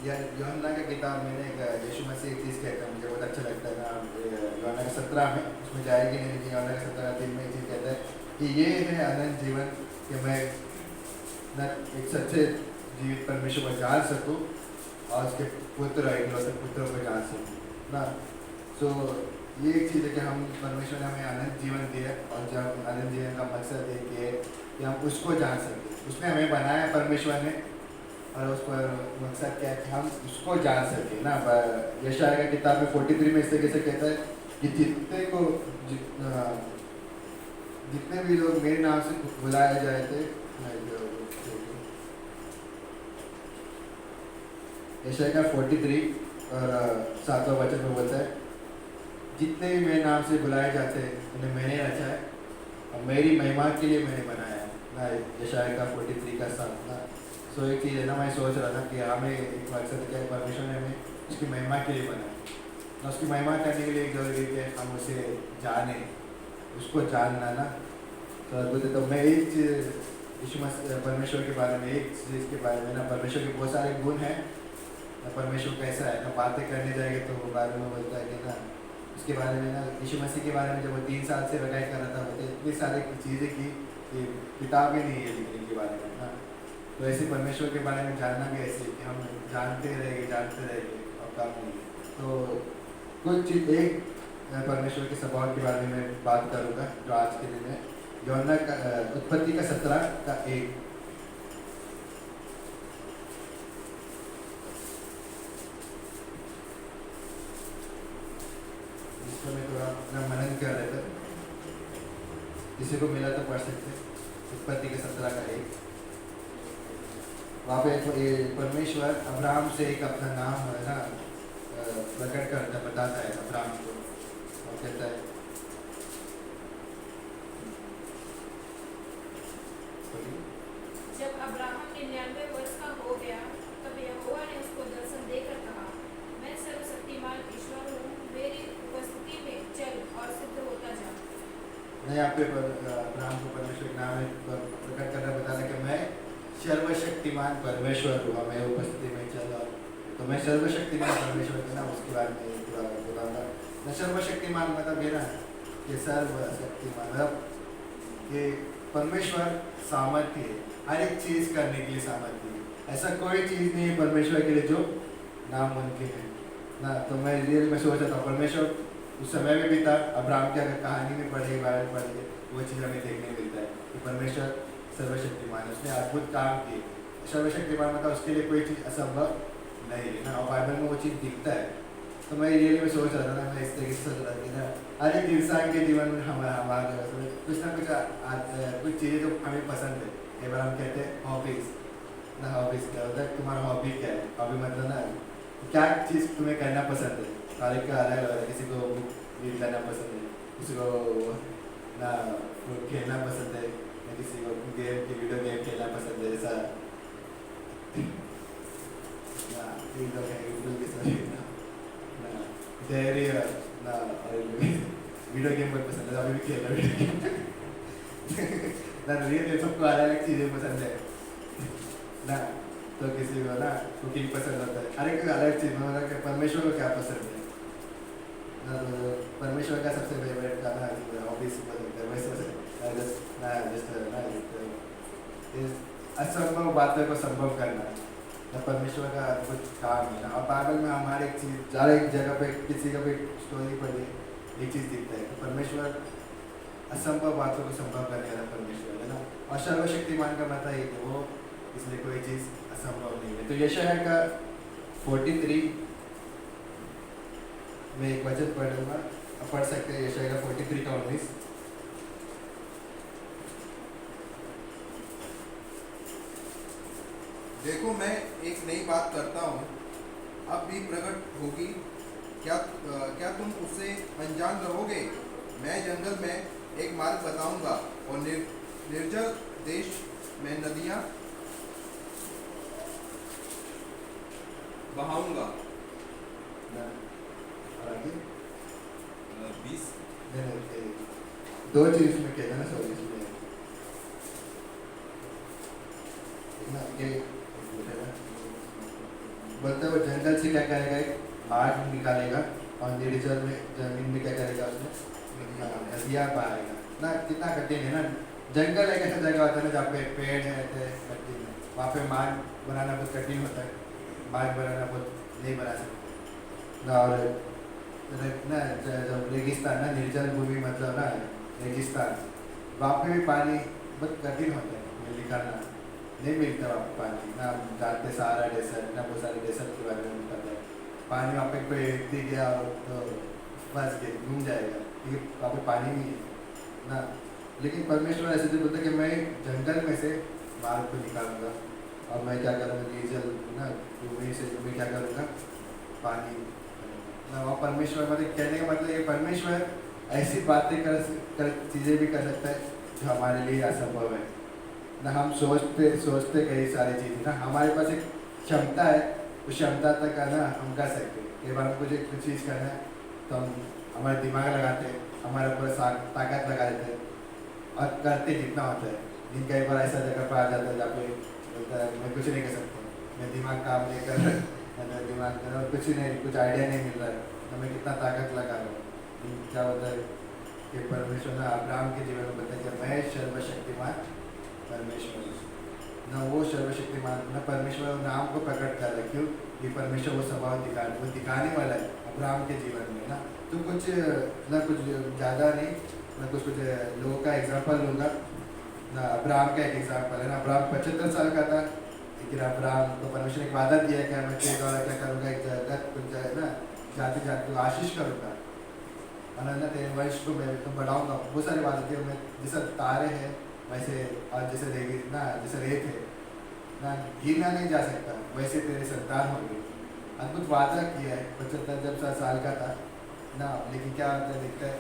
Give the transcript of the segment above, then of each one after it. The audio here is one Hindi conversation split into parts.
यूहन्ना का किताब मैंने यीशु मसीह एक चीज़ कहता है, मुझे बहुत अच्छा लगता है ना, यूहन्ना का 17 में, उसमें जाएगी नहीं, लेकिन यूहन्ना का 17 में एक चीज़ कहता है कि ये है अनंत जीवन, कि मैं न एक सच्चे जीवित परमेश्वर को जान सकूँ और उसके पुत्र इकलौते पुत्रों को जान सकूँ ना। सो ये एक चीज़ है कि हम परमेश्वर ने हमें अनंत जीवन दिया, और जब अनंत जीवन का मकसद है कि हम उसको जान सकें, उसने हमें बनाया परमेश्वर ने, और उस पर मकसद क्या है कि हम उसको जान सकें ना। यशायाह का किताब में 43 में इस तरीके से कहता है कि जितने भी लोग मेरे नाम से बुलाए जाए थे, यशायाह का 43 और 7वां वचन में बोलता है, जितने भी मेरे नाम से बुलाए जाते हैं उन्हें मैंने रचा है और मेरी महिमा के लिए मैंने बनाया है ना। यशायाह का 43 का 7 ना। सो एक चीज़ है ना, मैं सोच रहा था कि हमें एक मकसद क्या है, परमेश्वर ने हमें उसकी महिमा के लिए बनाया, तो उसकी महिमा करने के लिए जरूरी है कि हम उसे जाने, उसको जानना ना। तो अद्भुत है। तो मैं एक चीज़ यीशु मसीह परमेश्वर के बारे में, एक चीज़ के बारे में ना, परमेश्वर के बहुत सारे गुण हैं ना, परमेश्वर कैसा है ना, बातें करने जाएंगे तो वो बारे में बोलता है कि ना, उसके बारे में ना, यीशु मसीह के बारे में जब वो 3 साल से लगाई कर रहा था, बोलते इतनी सारी चीज़ें की कि किताब ही नहीं है लिखने के बारे में ना। तो ऐसे परमेश्वर के बारे में जानना भी ऐसे कि हम जानते रहेंगे और काम नहीं है। तो कुछ एक परमेश्वर के स्वभाव के बारे में मैं बात करूँगा जो आज के दिन है। यूहन्ना का उत्पत्ति का 17 का 1, इसको मैं थोड़ा अपना मनन कर रहे थे, किसी को मिला तो पढ़ सकते। उत्पत्ति के 17 का 1, वहाँ पे परमेश्वर अब्राहम से एक अपना नाम है ना प्रकट करता, बताता है अब्राहम को, और कहता है, जब अब्राहम 99 वर्ष का हो गया, तब यहोवा ने उसको दर्शन देकर कहा, मैं सर्वशक्तिमान ईश्वर हूँ, मेरी उपस्थिति में चल और सिद्ध होता जा। नहीं, यहाँ पे अब्राहम को परमेश्वर के नाम प्रकट करना, बताना कि मैं सर्वशक्तिमान परमेश्वर हुआ, मैं उपस्थिति में चला। तो मैं सर्वशक्तिमान परमेश्वर के नाम उसके बारे में पूरा बताऊंगा ना। सर्वशक्तिमान मतलब ये ना कि सर्वशक्तिमान मतलब ये परमेश्वर सामर्थ्य है, हर एक चीज़ करने के लिए सामर्थ्य है। ऐसा कोई चीज़ नहीं है परमेश्वर के लिए जो नामुमकिन है ना। तो मैं रियल में सोच रहा था, परमेश्वर उस समय में भी था, अब्राहम की अगर कहानी में पढ़े, बाइबल पढ़ के, वो चीज़ हमें देखने मिलता है कि परमेश्वर सर्वशक्तिमान, उसने अद्भुत काम किए। सर्वशक्तिमान मतलब उसके लिए कोई चीज़ असंभव नहीं है ना, और बाइबल में वो चीज़ दिखता है। तो मैं रियली में सोच रहा था ना, मैं इस तरीके से सोच रहा था कि ना, हर एक इंसान के जीवन में हमारे कुछ ना कुछ चीज़ें जो हमें पसंद है। कई बार हम कहते हैं हॉबीज़ ना, हॉबीज़ क्या होता है, तुम्हारा हॉबी क्या है? हॉबी मतलब ना क्या चीज़ तुम्हें करना पसंद है, हर एक का अलग अलग है। किसी को रीड करना पसंद है, किसी को ना खेलना पसंद है, या किसी को वीडियो गेम खेलना पसंद है। ऐसा ना तीन लोग हैं यूट्यूब के साथ ना धैर्य ना, और वीडियो गेम बहुत पसंद है, अभी भी खेल रहा वीडियो गेम ना। रियल सबको अलग अलग चीज़ें पसंद है ना। तो किसी को ना कुकिंग पसंद होता है, हर एक अलग चीज़ में मतलब परमेश्वर को क्या पसंद है ना। तो परमेश्वर का सबसे फेवरेट का ना हॉबीज वैसे असंभव बातों को संभव करना ना, परमेश्वर का कुछ काम है ना। और बाइबल में हमारे एक चीज़ ज़्यादा एक जगह पे किसी का भी स्टोरी पढ़ी, एक चीज़ दिखता है कि परमेश्वर असंभव बातों को संभव करने वाला परमेश्वर है ना। और सर्वशक्तिमान का मतलब ये कि वो, इसलिए कोई चीज़ असंभव नहीं है। तो यशायाह का 43 में एक वचन पढ़ूंगा, आप पढ़ सकते हैं यशायाह का 43 का 19। देखो मैं एक नई बात करता हूँ, अब भी प्रकट होगी, क्या तुम उससे अनजान रहोगे? मैं जंगल में एक मार्ग बताऊंगा और निर्जल देश में नदियाँ बहाऊंगा। 20 दो चीज़ में कहना ना, सॉरी इसमें ना ये बोलते हैं वो जंगल से क्या करेगा, एक मार्ग निकालेगा और निर्जल में जमीन में क्या करेगा, उसमें नदियाँ बहाएगा ना। कितना कठिन है ना। जंगल एक ऐसा जगह होता है ना जहाँ पे पेड़ है कठिन है, वहाँ पे मार्ग बनाना बहुत कठिन होता है, मार्ग बनाना बहुत नहीं बना सकते ना। और ना जब रेगिस्तान ना, निर्जल भूमि मतलब ना रेगिस्तान, वहाँ पे भी पानी बहुत कठिन होता है निकालना, नहीं मिलता वहाँ पे पानी ना। हम जानते सहारा डेसर्ट ना, बहुत सारे डेसर्ट के बारे में पता है। पानी वहाँ पे कोई व्यक्ति गया और तो फंस गए, घूम जाएगा, क्योंकि वहाँ पे पानी नहीं है ना। लेकिन परमेश्वर ऐसे जो बोलता है कि मैं जंगल में से मार्ग को निकालूंगा और मैं क्या करूँगा, डीजल ना भूमि से मैं क्या करूँगा, पानी ना। वहाँ परमेश्वर मतलब कहने का मतलब ये, परमेश्वर ऐसी बातें कर चीज़ें भी कर सकता है जो हमारे लिए असंभव है ना। हम सोचते कई सारी चीज़ें ना, हमारे पास एक क्षमता है, उस क्षमता तक का ना हम कर सकते हैं। कई बार मुझे कुछ चीज़ करना है तो हम हमारे दिमाग लगाते हैं, हमारे ऊपर ताकत लगा देते हैं और करते जितना होता है। लेकिन कई बार ऐसा जगह पर आ जाता है जहाँ पे बोलता है मैं कुछ नहीं कर सकता, मैं दिमाग काम नहीं कर रहा, दिमाग कर कुछ नहीं, कुछ आइडिया नहीं मिल रहा है, तो मैं कितना ताकत लगा रहा हूँ। लेकिन क्या होता है कि परमेश्वर ना अब्राहम के जीवन में बताया कि मैं सर्वशक्तिमान परमेश्वर ना, वो सर्वशक्तिमान ना परमेश्वर नाम को प्रकट कर रहा है। क्यों? ये परमेश्वर वो स्वभाव दिखाने वाला है अब्राहम के जीवन में ना। तो कुछ ना, कुछ ज़्यादा नहीं, मैं कुछ लोगों का एग्जांपल लूँगा ना। अब्राहम का एक एग्जांपल है ना। अब्राहम 75 साल का था, लेकिन अब्राहम को परमेश्वर ने एक वादा दिया कि मैं तेरे द्वारा क्या करूँगा, एक जगत कुछ ना जाति जाति को आशीष करूँगा और ना तेरे वंश को मैं तो बढ़ाऊँगा। बहुत सारे वादे थे, मैं जैसे तारे हैं वैसे, और जैसे रेगी ना, जैसे रेत है ना, गिना नहीं जा सकता, वैसे तेरे संतान होंगे। अद्भुत वादा किया है 75 जब साल का था ना। लेकिन क्या होता है, देखता है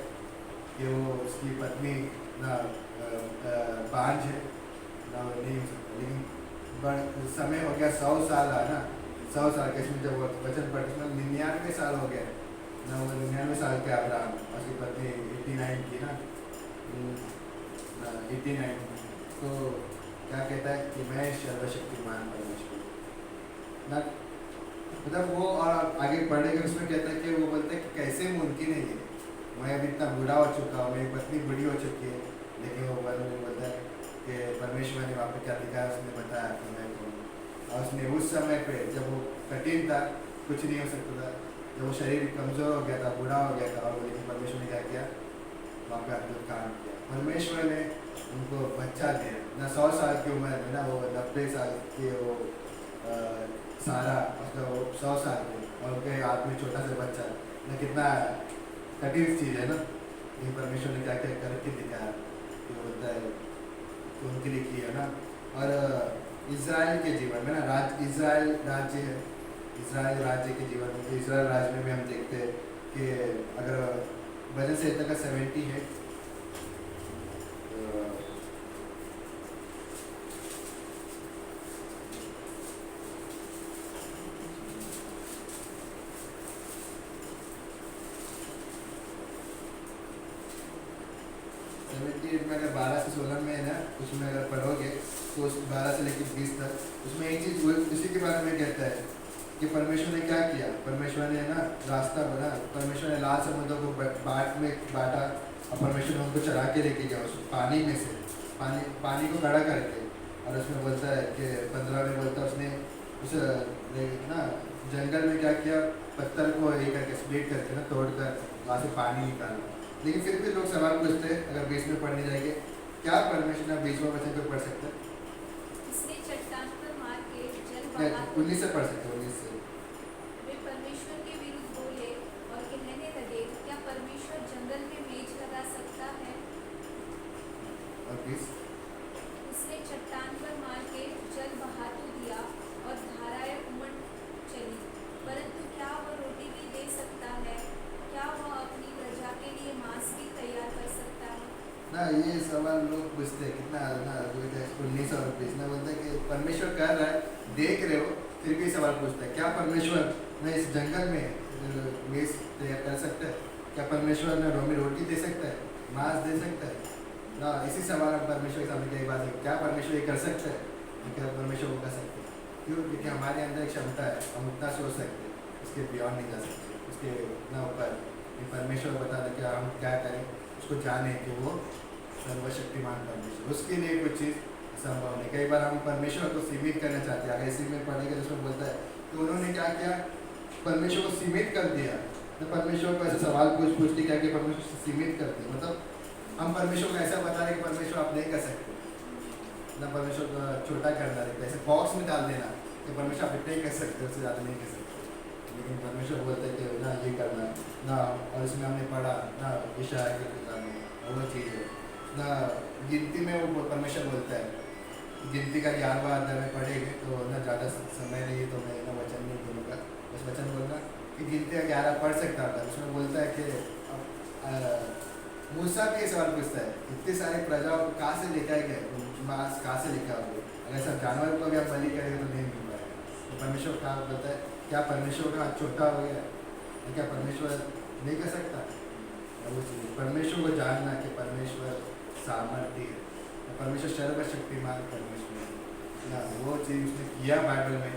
कि वो उसकी पत्नी ना बांझ है ना, नहीं हो सकता। लेकिन समय हो गया 100 साल ना, 100 साल के इसमें जब वचन पढ़ते हैं 99 साल हो गए ना। वो 99 साल के अब्राहम, उसकी पत्नी 89 की ना, 89। तो क्या कहता है कि मैं सर्वशक्तिमान परमेश्वर ना, मतलब वो। और आगे पढ़ेगा उसमें कहता है कि वो बोलता है कि कैसे मुमकिन है ये, मैं अभी इतना बूढ़ा हो चुका हूँ, मेरी पत्नी बूढ़ी हो चुकी है, लेकिन वो बोलता है कि परमेश्वर ने वहाँ पे क्या दिखाया, उसने बताया कि मैं कौन। और उसने उस समय पे जब वो कठिन था, कुछ नहीं हो सकता था, जब वो शरीर कमज़ोर हो गया था, बूढ़ा हो गया था, और लेकिन परमेश्वर ने क्या किया, वहाँ पे अद्भुत काम किया। परमेश्वर ने उनको बच्चा दिया ना। 100 साल की उम्र में ना, वो 90 साल के वो सारा, मतलब वो 100 साल के, और उनके हाथ में छोटा सा बच्चा ना। कितना कठिन चीज़ है ना। ये परमेश्वर ने क्या क्या करके दिखाया, जो होता है तो उनके लिए किया ना। और इज़राइल के जीवन में ना, इज़राइल राज्य है, इज़राइल राज्य के जीवन में, इज़राइल राज्य में भी हम देखते हैं कि अगर भजन संहिता का 70 है, में अगर 12 से 16 में है ना, उसमें अगर पढ़ोगे तो उस 12 से लेकर 20 तक, उसमें एक चीज़ इसी के बारे में कहता है कि परमेश्वर ने क्या किया। परमेश्वर ने ना रास्ता बना, परमेश्वर ने लाल समुद्र को बांटा, और परमेश्वर ने उनको चढ़ा के लेके गया उस पानी में से, पानी को खड़ा करके। और उसमें बोलता है कि 15 में बोलता है उसने उस ना जंगल में क्या किया, पत्थर को ये करके स्प्लिट करके ना, तोड़ कर वहाँ से पानी निकाला। लेकिन फिर भी लोग सवाल पूछते हैं, अगर 20 में पढ़ने जाएंगे, क्या परमेश्वर ना 20वां वचन को पढ़ सकते हैं? इसने चट्टान पर मार के जल नहीं, बहा 19 से पढ़ सकते हैं, 19 से। वे परमेश्वर के विरुद्ध बोले और कहने लगे, क्या परमेश्वर जंगल में मेज लगा सकता है? और 20 उसने चट्टान पर मार के जल बहा तो दिया और धाराएं उमड़ चली, परंतु क्या वह रोटी भी दे सकता है? क्या वह अपनी प्रजा के लिए मांस भी तैयार कर सकता है? ना ये सवाल लोग पूछते हैं, कितना ना 19 और 20 ना, बोलते हैं कि परमेश्वर कर रहा है, देख रहे हो, फिर भी सवाल पूछते हैं, क्या परमेश्वर ने इस जंगल में मेज तैयार कर सकता है? क्या परमेश्वर ने रोटी दे सकता है, मांस दे सकता है ना? इसी सवाल हम परमेश्वर के सामने कई बात है, क्या परमेश्वर ये कर सकता है? क्या परमेश्वर वो कर सकते हैं? क्यों? क्योंकि हमारे अंदर एक क्षमता है, हम उतना सोच सकते हैं, उसके बियॉन्ड नहीं जा सकते, उसके उतना ऊपर। ये परमेश्वर बता दे कि हम क्या करें, उसको जाने कि वो सर्वशक्तिमान परमेश्वर, उसके लिए कुछ चीज़ संभव नहीं। कई बार हम परमेश्वर को सीमित करना चाहते हैं। अगर इसी में पढ़ेंगे तो उसमें बोलता है कि उन्होंने क्या किया, परमेश्वर को सीमित कर दिया। तो परमेश्वर को ऐसे सवाल पूछ के क्या कि परमेश्वर को सीमित कर दिया, मतलब हम परमेश्वर को ऐसा बता रहे कि परमेश्वर आप नहीं कर सकते ना, परमेश्वर को छोटा करना रहता है, ऐसे बॉक्स में डाल देना कि परमेश्वर आप इतना ही कर सकते हो, उससे ज़्यादा नहीं कर सकते। लेकिन परमेश्वर बोलते हैं कि ना ये करना ना, और इसमें हमने पढ़ा ना यशायाह के किताब में, और वो चीज़ है ना, गिनती में वो परमेश्वर बोलता है, गिनती का 11वां अध्याय में पढ़ेंगे तो ना ज़्यादा समय नहीं है तो मैं ना वचन नहीं बोलूँगा, बस वचन बोलना कि गिनती का 11 पढ़ सकता था। उसमें बोलता है कि मूसा भी ये सवाल पूछता है, इतने सारे प्रजाओं को कहाँ से लेकर गए, मांस कहाँ से लेकर आओगे, अगर सब जानवर को भी आप बलि करेंगे तो नहीं मिल पाएगा। तो परमेश्वर कहाँ बोलता है, क्या परमेश्वर का हाथ छोटा हो गया, क्या परमेश्वर नहीं कर सकता? वो चीज़ परमेश्वर को जानना कि परमेश्वर सामर्थ्य है, परमेश्वर सर्वशक्तिमान परमेश्वर है ना, वो चीज़ उसने किया बाइबल में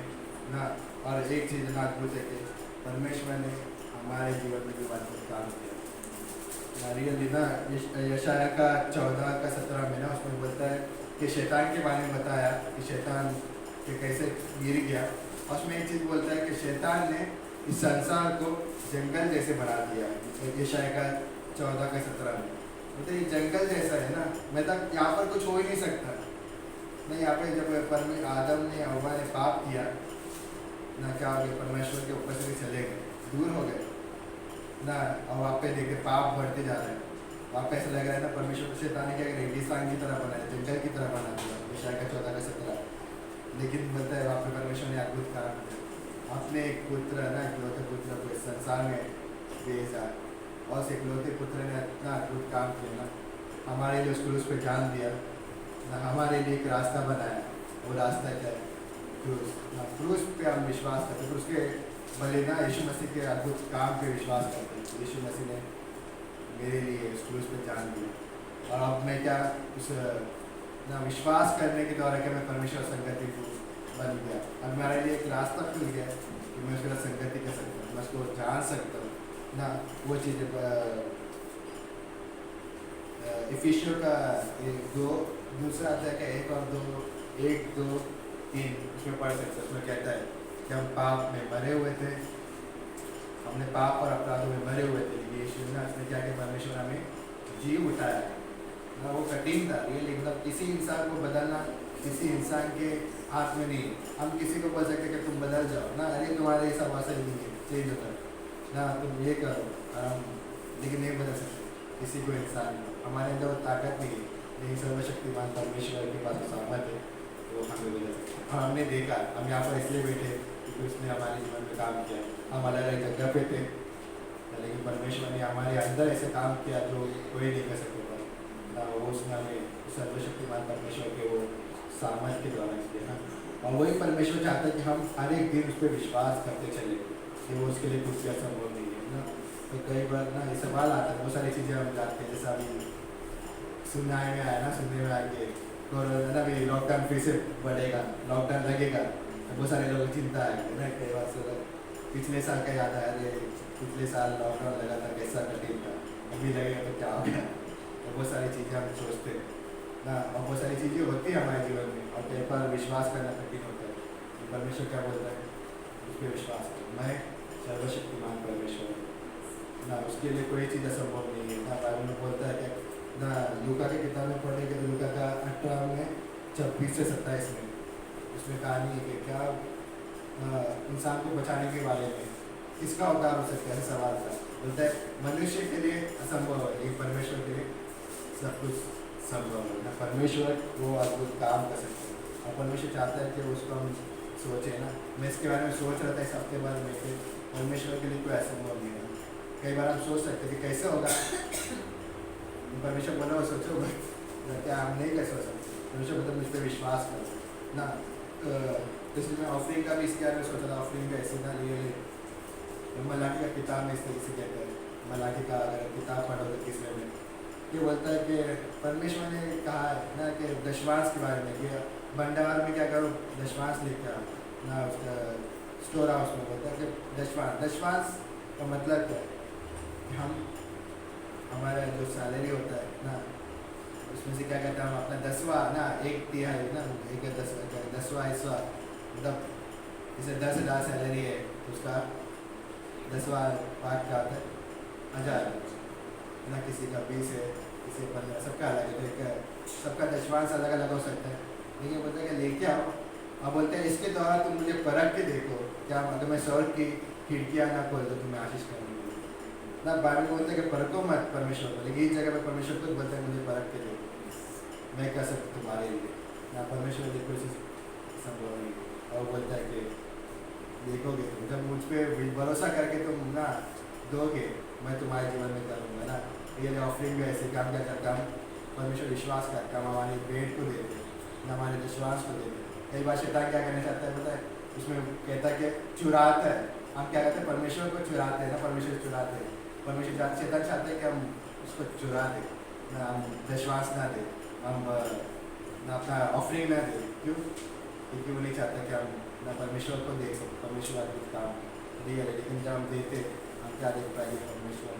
ना। और एक चीज़ ना अद्भुत है कि परमेश्वर ने हमारे जीवन में भी बहुत काम किया ना, रियली ना। यशायाह का 14 का 17 में ना उसमें बोलता है कि शैतान के बारे में बताया कि शैतान के कैसे गिर गया, और उसमें एक चीज़ बोलता है कि शैतान ने इस संसार को जंगल जैसे बना दिया। यशायाह का 14 का 17 में तो ये जंगल जैसा है ना, मतलब यहाँ पर कुछ हो ही नहीं सकता ना। यहाँ पे जब आदम ने हव्वा ने पाप किया ना, क्या हो गया, परमेश्वर के ऊपर से भी चले गए, दूर हो गए ना। और वहाँ पे देखे पाप बढ़ते जा रहे हैं, वहाँ पे ऐसा लग रहा है ना परमेश्वर को शैतान ने क्या रेगिस्तान की तरह बनाया, जंगल की तरह बना दिया, यशायाह का 14 का 17। लेकिन बोलता है वहाँ पे परमेश्वर ने अद्भुत काम किया, अपने एक पुत्र ना, इकलौते पुत्र को इस संसार में भेजा, और उस इकलौते पुत्र ने इतना अद्भुत काम किया ना, हमारे लिए उस क्रूस पे जान दिया ना, हमारे लिए एक रास्ता बनाया। वो रास्ता क्या है? क्रूस ना, क्रूस पे हम विश्वास करते हैं, उसके बलिदान यीशु मसीह के अद्भुत काम पे विश्वास करते हैं। यीशु मसीह ने मेरे लिए उस क्रूस पे जान दिया, और अब मैं क्या उस ना विश्वास करने के द्वारा क्या मैं परमेश्वर संगति को बन गया, अब हमारे लिए एक रास्ता खुल गया कि मैं उसके साथ संगति कर सकता हूँ, मैं उसको जान सकता हूँ ना। वो चीज़ इफिशियो का 2 दूसरा अध्याय का 1 और 2 3 उसमें पढ़ सकते हैं। उसमें कहता है कि हम पाप में मरे हुए थे, हमने पाप और अपराधों में मरे हुए थे, लेकिन यीशु ने उसने क्या कि परमेश्वर हमें जी उठाया ना। वो कठिन था रियली, मतलब किसी इंसान को बदलना किसी इंसान के हाथ में नहीं है। हम किसी को बोल सकते कि तुम बदल जाओ ना, अरे तुम्हारे सब आशा नहीं है, चेंज होता ना, तुम ये करो, और हम लेकिन नहीं बदल सकते किसी को, इंसान को हमारे अंदर वो ताकत नहीं है, लेकिन सर्वशक्तिमान परमेश्वर के पास सामर्थ है, वो हमें बदल सकते हैं। और हमने देखा, हम यहाँ पर इसलिए बैठे क्योंकि उसने हमारे जीवन में काम किया। हम अलग अलग जगह पे थे, लेकिन परमेश्वर ने हमारे अंदर ऐसे काम किया जो कोई नहीं कर सकता ना। वो उसने हमें सर्वशक्तिमान परमेश्वर के वो सामर्थ के द्वारा किया ना। और वही परमेश्वर चाहता है कि हम हर एक दिन उस पर विश्वास करते चले कि वो उसके लिए कुछ असंभव नहीं है ना। तो कई बार ना ये सवाल आता है, बहुत सारी चीज़ें हम जानते हैं, जैसा अभी सुनने में आया ना, सुनने में आएंगे कोरोना ना, अभी लॉकडाउन फिर से बढ़ेगा, लॉकडाउन लगेगा तो बहुत सारे लोग चिंता है ना। कई बार से पिछले साल का याद आया, अरे पिछले साल लॉकडाउन लगा था, कैसा कठिन था, अभी लगेगा तो क्या हो गया। तो बहुत सारी चीज़ें हम सोचते हैं ना, और बहुत सारी चीज़ें होती है हमारे जीवन में, और कई बार विश्वास करना कठिन होता है। तो परमेश्वर क्या बोलता है, उस पर विश्वास करो, मैं सर्वशक्तिमान परमेश्वर ना, उसके लिए कोई चीज़ असंभव नहीं है ना। बाइबल में बोलता है कि ना, लूका की किताब में पढ़ेंगे तो लूका का 18 में 26 से 27 में उसमें कहानी है कि क्या इंसान को बचाने के बारे में किसका अवतार हो सकता है, सवाल था। बोलता है मनुष्य के लिए असंभव है, लेकिन परमेश्वर के लिए सब कुछ संभव है ना। परमेश्वर वो अद्भुत काम कर सकते हैं, और परमेश्वर चाहता है कि उसको हम सोचें ना। मैं इसके बारे में सोच रहा था इस हफ्ते भर में कि परमेश्वर के लिए कोई असंभव नहीं है। कई बार हम सोच सकते कि कैसे होगा, परमेश्वर बोला वो सोचो, क्या हम नहीं कैसे हो सकते। परमेश्वर मतलब मुझ पर विश्वास करो ना। तो इसलिए मैं ऑफरिंग का भी इसके बारे में सोचा था, ऑफरिंग का ऐसे ना लिए मलाकी का किताब में इस तरीके से कहता है, मलाकी का अगर किताब पढ़ो तो किसमें में ये बोलता है कि परमेश्वर ने कहा है ना कि दशवांश के बारे में, कि भंडार में क्या करो, दशवांश लेके आओ ना उसका स्टोर हाउस में बोलता है कि दशवांश का मतलब क्या है कि हम हमारा जो सैलरी होता है ना उसमें से क्या कहते हैं हम अपना 10वां ना 1/3 ना 10वां हिस्सा मतलब जैसे 10,000 सैलरी है तो उसका 10वां पार्ट क्या होता है 1,000 ना किसी का 20 है किसी का 15 सबका अलग है तो सबका दशवांश अलग अलग हो सकता है लेकिन बोलते हैं कि लेके आओ अब बोलते हैं इसके द्वारा तुम मुझे परख के देखो क्या मतलब मैं स्वर्ग की खिड़कियाँ ना खोल दो तुम्हें आशीष करूँगी ना बाइबल में बोलते हैं कि परखो मत परमेश्वर को लेकिन इस जगह पे परमेश्वर खुद बोलते हैं मुझे परख के देखो मैं कर सकता तुम्हारे लिए ना परमेश्वर देखो चीज़ संभव नहीं और बोलता है कि देखोगे तुम जब मुझ पर भरोसा करके तुम ना दोगे मैं तुम्हारे जीवन में करूँगा ना ये ऑफरिंग भी ऐसे काम क्या करता हम परमेश्वर विश्वास करता हम हमारी भेंट को देते ना हमारे विश्वास को देते कई बार शैतान क्या करना चाहता है पता है उसमें कहता है कि चुराता है हम क्या कहते हैं परमेश्वर को चुराते हैं ना परमेश्वर चुराते हैं परमेश्वर शैतान चाहते हैं कि हम उसको चुरा दें ना हम विश्वास ना दें हम ना अपना ऑफरिंग ना दें क्यों क्योंकि वो नहीं चाहते कि हम ना परमेश्वर को देख सकते परमेश्वर का कुछ काम रियल है लेकिन जब हम देते हम क्या देख पाएंगे परमेश्वर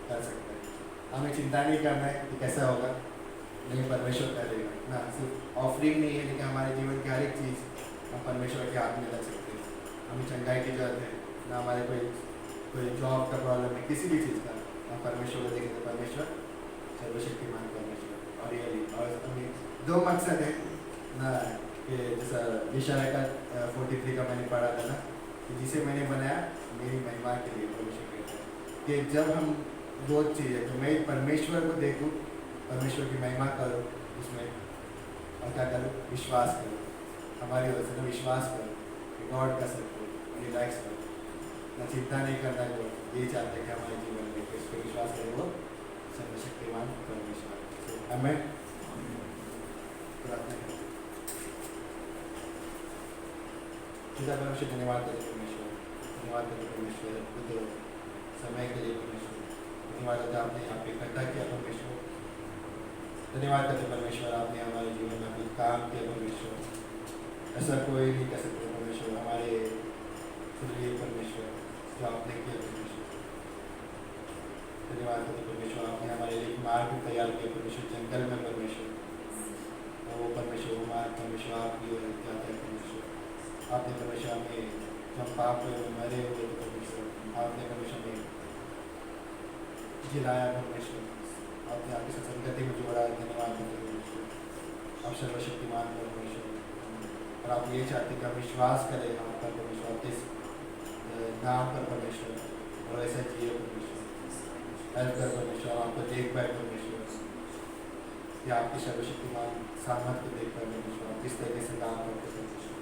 कर सकते हैं हमें चिंता नहीं करना है कि कैसा होगा लेकिन परमेश्वर करेगा ना सिर्फ ऑफरिंग नहीं है लेकिन हमारे जीवन की हर एक चीज़ हम परमेश्वर के हाथ में रख सकते हैं हमें चंगाई की जरूरत है ना हमारे कोई जॉब का प्रॉब्लम है किसी भी चीज़ का हम परमेश्वर को देखेंगे परमेश्वर सर्वशक्तिमान परमेश्वर और ये और हमें 2 मकसद है ना कि जैसा इशारा का 43 का मैंने पढ़ा था ना कि जिसे मैंने बनाया मेरी महिमा के लिए परमेश्वर कहता है कि जब हम 2 चीज़ें तो मैं परमेश्वर को देखूँ परमेश्वर की महिमा करो उसमें और क्या करो विश्वास करो हमारी वजह से ना विश्वास करो कि गॉड कर सकते हो रिलैक्स करो ना चिंता नहीं करना को यही चाहते हैं कि हमारे जीवन में कि इस पर विश्वास करें वो सर्वशक्तिमान परमेश्वर हमें प्रार्थना करें परमेश्वर धन्यवाद करें परमेश्वर धन्यवाद करें परमेश्वर तो समय के लिए परमेश्वर धन्यवाद करते आपने यहाँ पे इकट्ठा किया परमेश्वर धन्यवाद करते परमेश्वर आपने हमारे जीवन में कुछ काम किया परमेश्वर ऐसा कोई नहीं कर सकते परमेश्वर हमारे लिए परमेश्वर जो आपने किया परमेश्वर धन्यवाद करते परमेश्वर आपने हमारे लिए मार्ग तैयार किया परमेश्वर जंगल में परमेश्वर और वो परमेश्वर वो मार्ग परमेश्वर आपकी ओर जाता है परमेश्वर आपने परमेश्वर हमें जब पाप में मरे हुए थे परमेश्वर आपने परमेश्वर में जिलाया परमेश्वर आपने आपकी संगति में जोड़ा धन्यवाद करते परमेश्वर आप सर्वशक्तिमान परमेश्वर और आप ये चाहते कि हम विश्वास करें हम पर परमेश्वर किस नाम पर परमेश्वर और ऐसा जिए परमेश्वर हेल्प कर परमेश्वर आपको देख पाए परमेश्वर या आपकी सर्वशक्तिमान सामर्थ को देख पाए परमेश्वर किस तरीके से काम करते परमेश्वर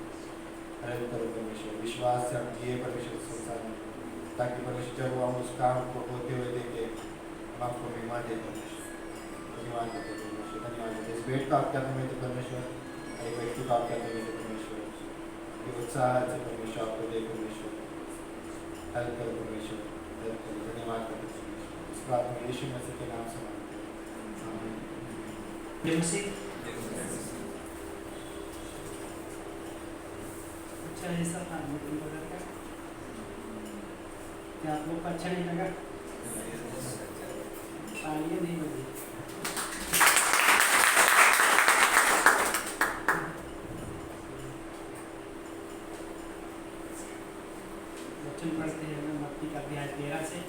हेल्प करो परमेश्वर विश्वास से हम जिए परमेश्वर संसार में ताकि परमेश्वर जब हम उस काम को होते हुए देखे हम आपको महिमा दे परमेश्वर धन्यवाद करते परमेश्वर धन्यवाद करते इस भेंट का आप क्या तुम्हें तो परमेश्वर एक व्यक्ति का आप क्या तुम्हें तो परमेश्वर ये उत्साह से परमेश्वर आपको दे परमेश्वर हेल्प करो परमेश्वर हेल्प करो धन्यवाद करते परमेश्वर इस बात में यीशु मसीह के नाम से अच्छा ऐसा था क्या आप लोग को अच्छा नहीं लगा तालियां नहीं बजी वचन पढ़ते हैं ना मत्ती का अध्याय 13 से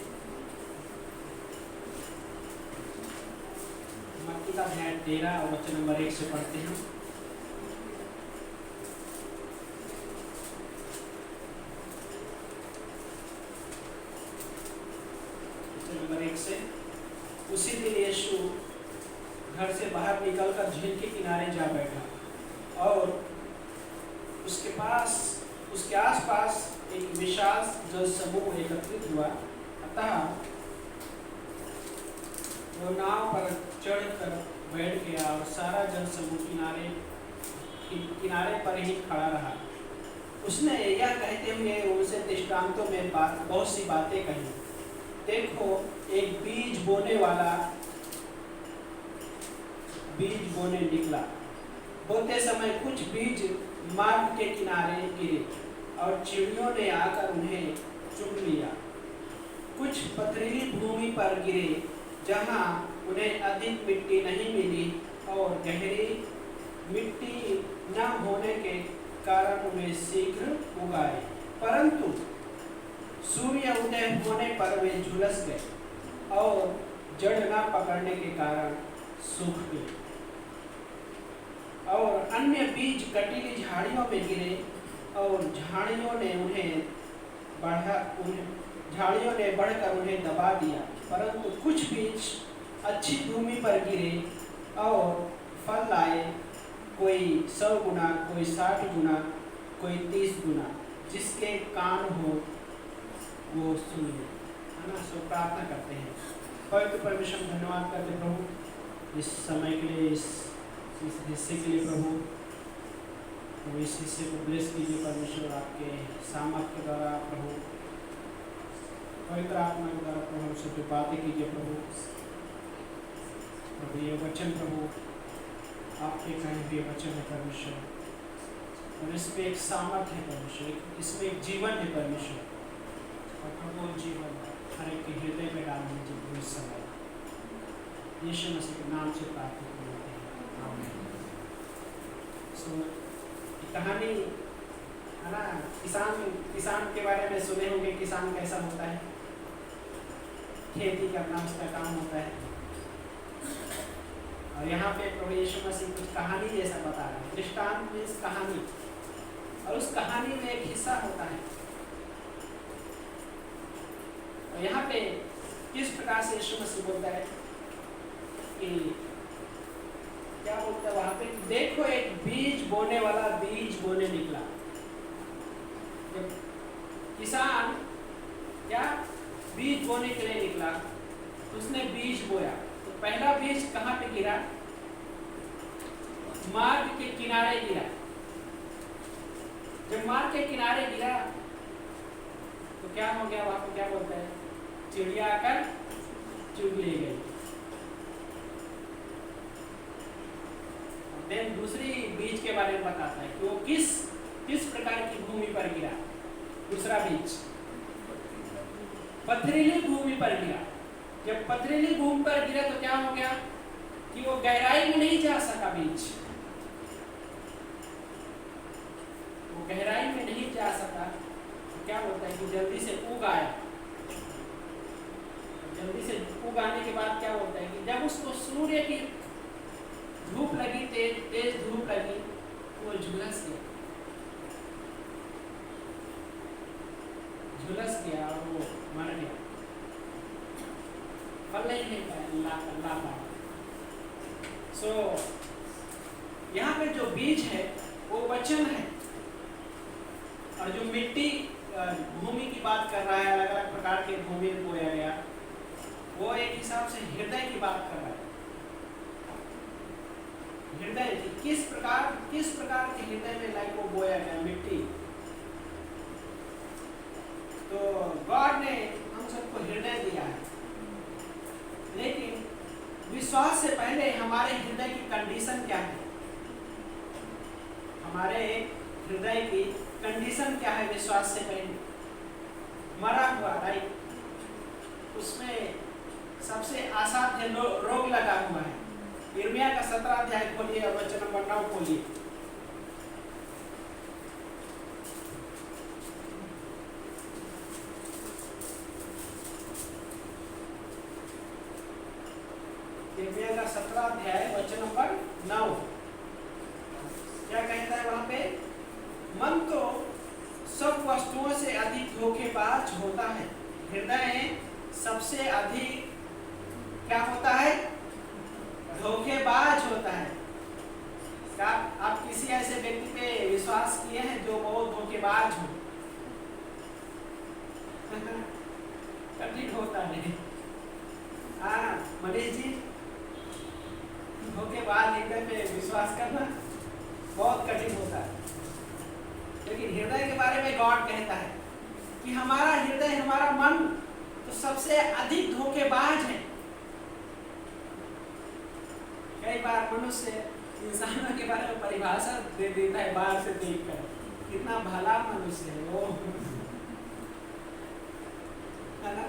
मत्ती का अध्याय 13 और वचन नंबर 1 से पढ़ते हैं नंबर 1 से उसी दिन यीशु घर से बाहर निकलकर झील के किनारे जा बैठा और उसके आसपास एक विशाल जल समूह एकत्रित हुआ अतः वो नाव पर चढ़कर बैठ गया और सारा जल समूह किनारे पर ही खड़ा रहा। उसने यह कहते हुए उनसे दृष्टांतों में बहुत सी बातें कही। देखो एक बीज बोने निकला। बोते समय कुछ बीज मार्ग के किनारे गिरे और चिड़ियों ने आकर उन्हें चुन लिया। कुछ पथरीली भूमि पर गिरे जहाँ उन्हें अधिक मिट्टी नहीं मिली और गहरी मिट्टी न होने के कारण उन्हें शीघ्र उगाए, परंतु सूर्य उदय होने पर वे झुलस गए और जड़ न पकड़ने के कारण सूख गए। और अन्य बीज कटीली झाड़ियों में गिरे और झाड़ियों ने बढ़कर उन्हें दबा दिया, परंतु कुछ बीज अच्छी भूमि पर गिरे और फल लाए, कोई 100 गुना, कोई 60 गुना, कोई 30 गुना। जिसके कान हो वो सुन ले, है ना। सो प्रार्थना करते हैं। पवित्र परमेश्वर धन्यवाद करते प्रभु इस समय के लिए, इस हिस्से के लिए प्रभु। तो इस हिस्से को ब्लेस कीजिए परमेश्वर, आपके सामर्थ्य के द्वारा प्रभु, पवित्र आत्मा के द्वारा प्रभु हमसे जो बातें कीजिए प्रभु। प्रभु ये वचन प्रभु आपके कहे हुए वचन है परमेश्वर, और इसमें एक सामर्थ्य है परमेश्वर, इसमें एक जीवन है परमेश्वर, और प्रभु जीवन हर एक के हृदय में डालने की इस समय यीशु मसीह के नाम से प्रार्थना करते हैं, आमीन। सो कहानी है ना, किसान के बारे में सुने होंगे। किसान कैसा होता है, खेती करना उसका काम होता है। और यहाँ पे प्रभु यीशु मसीह कुछ कहानी जैसा बता रहा है। दृष्टांत में इस कहानी, और उस कहानी में एक हिस्सा होता है। और यहाँ पे किस प्रकार से यीशु मसीह बोलता है कि क्या बोलता है वहां पे, देखो एक बीज बोने वाला बीज बोने निकला। किसान क्या बीज बोने के लिए निकला, उसने बीज बोया। तो पहला बीज कहाँ पे गिरा, मार्ग के किनारे गिरा। जब मार्ग के किनारे गिरा तो क्या हो गया, वहां पे क्या बोलता है, चिड़िया आकर चुग ले गई। देन दूसरी बीज के बारे में बताता है कि वो किस प्रकार की भूमि पर गिरा। दूसरा बीज पथरीली भूमि पर गिरा। जब पथरीली भूमि पर गिरा तो क्या हो गया कि वो गहराई में नहीं जा सका बीज, वो गहराई में नहीं जा सका। तो क्या होता है कि जल्दी से उग आया। जल्दी से उग आने के बाद क्या होता है कि जब उसको सूर्य की धूप लगी, तेज धूप लगी, वो झुलस गया और वो मर गया, फल नहीं ला पाया। सो यहाँ पे जो बीज है वो वचन है, और जो मिट्टी भूमि की बात कर रहा है, अलग अलग प्रकार के भूमि में बोया गया, वो एक हिसाब से हृदय की बात कर रहा है। हृदय किस प्रकार के हृदय में लाइक वो बोया गया मिट्टी। तो गॉड ने हम सबको हृदय दिया है, लेकिन विश्वास से पहले हमारे हृदय की कंडीशन क्या है, हमारे हृदय की कंडीशन क्या है। विश्वास से पहले मरा हुआ, राइट, उसमें सबसे असाध्य रोग लगा हुआ है। यिर्मयाह का 17 अध्याय खोलिए और वचन नंबर 9 खोलिए। यिर्मयाह का 17 अध्याय वचन नंबर 9 क्या कहता है वहां पे, मन तो सब वस्तुओं से अधिक धोखेबाज होता है, हृदय सबसे अधिक क्या होता है, धोखेबाज होता है। क्या आप किसी ऐसे व्यक्ति पे विश्वास किए हैं जो बहुत धोखेबाज हो? कठिन होता है। हाँ मनीष जी, धोखेबाज हृदय पे विश्वास करना बहुत कठिन होता है। लेकिन हृदय के बारे में गॉड कहता है कि हमारा हृदय, हमारा मन तो सबसे अधिक धोखेबाज है। कई बार मनुष्य इंसानों के बारे में परिभाषा दे देता है बाहर से देखकर कितना भला मनुष्य है वो, है ना?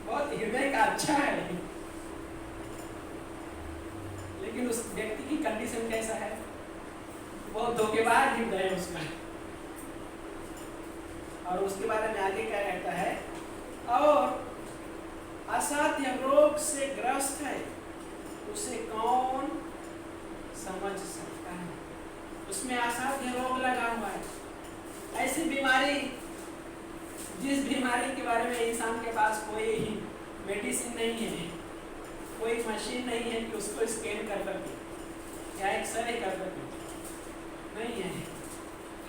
बहुत हृदय का अच्छा है, लेकिन उस व्यक्ति की कंडीशन कैसा है? बहुत धोखेबाज हृदय है उसका। और उसके बारे में आगे क्या कहता है? और असाध्य रोग से ग्रस्त है, उसे कौन समझ सकता है? उसमें असाध्य रोग लगा हुआ है, ऐसी बीमारी जिस बीमारी के बारे में इंसान के पास कोई मेडिसिन नहीं है, कोई मशीन नहीं है कि उसको स्कैन कर सके या एक्सरे कर सके, नहीं है।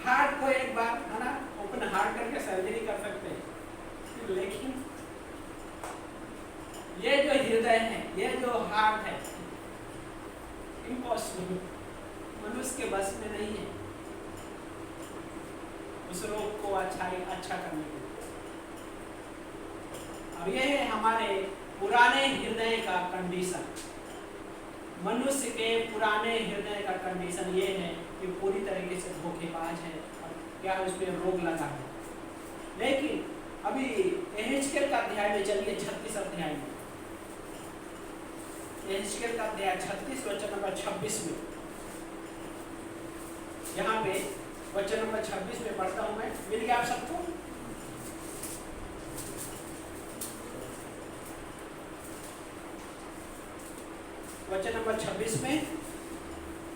हार्ट को एक बार, है ना, ओपन हार्ट करके सर्जरी कर सकते हैं, लेकिन ये जो हृदय है, ये जो हार्ट है, इम्पॉसिबल, मनुष्य के बस में नहीं है उस रोग को अच्छा करने के लिए। और ये है हमारे पुराने हृदय का कंडीशन। मनुष्य के पुराने हृदय का कंडीशन ये है कि पूरी तरीके से धोखेबाज है और क्या उसमें रोग लगा है। लेकिन अभी एहेजकेल का अध्याय में चलिए, 36 अध्याय में, एहेजकेल का अध्याय 36 वचन नंबर 26 में, यहाँ पे वचन नंबर 26 में पढ़ता हूँ मैं, मिल गया आप सबको? वचन नंबर 26 में,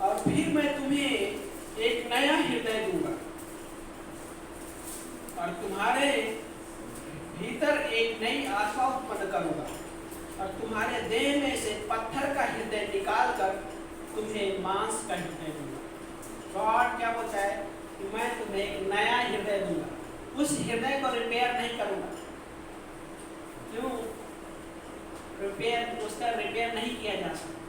और फिर मैं तुम्हें एक नया हृदय दूंगा और तुम्हारे भीतर एक नई आत्मा उत्पन्न करूंगा और तुम्हारे देह में से पत्थर का हृदय निकालकर तुम्हें मांस का हृदय दूंगा। गॉड क्या बोलता है कि मैं तुम्हें एक नया हृदय दूंगा। उस हृदय को रिपेयर नहीं करूंगा। क्यों? उसका रिपेयर नहीं किया जा सकता।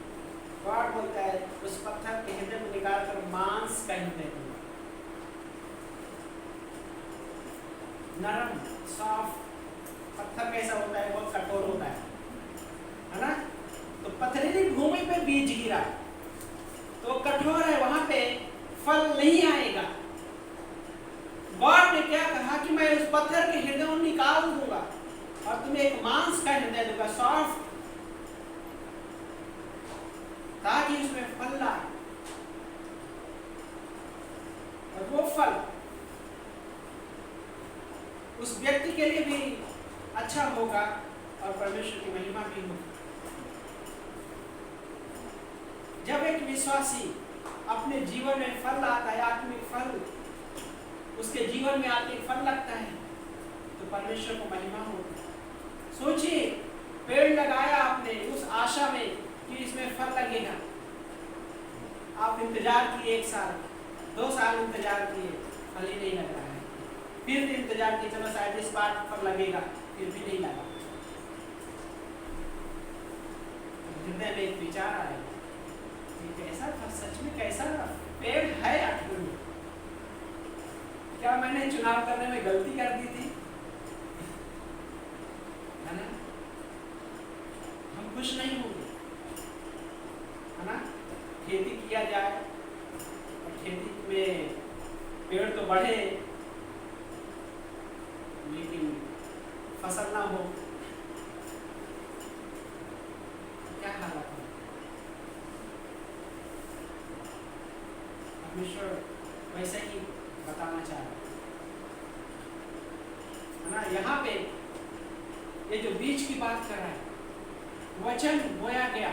गॉड बोलता है उस पत्थर के हृदय को निकालकर मांस का हृदय दूंगा, नरम, सॉफ्ट। पत्थर कैसा होता है? बहुत कठोर होता है ना? तो पथरीली भूमि पे बीज गिरा तो कठोर है, वहां पे फल नहीं आएगा। गॉड ने क्या कहा कि मैं उस पत्थर के हृदय को निकाल दूंगा और तुम्हें एक मांस का हृदय दूंगा, सॉफ्ट, ताकि उसमें फल लाए। और वो फल उस व्यक्ति के लिए भी अच्छा होगा और परमेश्वर की महिमा भी होगी। जब एक विश्वासी अपने जीवन में फल लाता है, आत्मिक फल, उसके जीवन में आत्मिक फल लगता है, तो परमेश्वर को महिमा होगी। सोचिए, पेड़ लगाया आपने उस आशा में कि इसमें फल लगेगा। आप इंतजार किए 1 साल, 2 साल इंतजार किए, फल ही नहीं लग रहा है। फिर भी इंतजार किए, चलो शायद इस बार फल लगेगा, फिर भी नहीं लगा। हृदय में एक विचार आया, ये कैसा था? सच में कैसा पेड़ है आखिर में? क्या मैंने चुनाव करने में गलती कर दी थी? है ना? हम खुश नहीं होंगे, है ना? खेती किया जाए और खेती में पेड़ तो बढ़े लेकिन फसल ना हो, क्या हालत है? परमेश्वर वैसे ही बताना चाह रहा है ना? यहाँ पे ये जो बीज की बात कर रहा है, वचन बोया गया,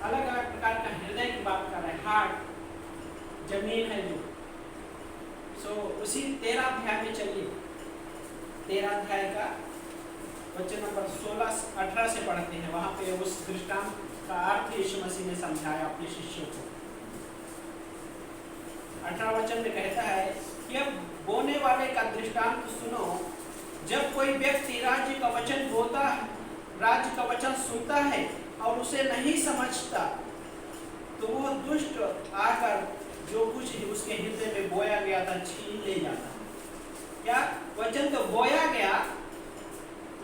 अलग अलग प्रकार का हृदय की बात कर रहा है, हार्ट, जमीन है जो। सो उसी 13 अध्याय में चलिए, 13 अध्याय का वचन नंबर 16-18 से पढ़ते हैं। वहां पे उस दृष्टांत का अर्थ यीशु मसीह ने समझाया अपने शिष्यों को। 18 वचन में कहता है कि अब बोने वाले का दृष्टांत सुनो। जब कोई व्यक्ति राज्य का वचन बोता है, राज्य का वचन सुनता है और उसे नहीं समझता, तो वह दुष्ट आकर जो कुछ उसके हृदय में बोया गया था छीन ले जाता। क्या? वचन तो बोया गया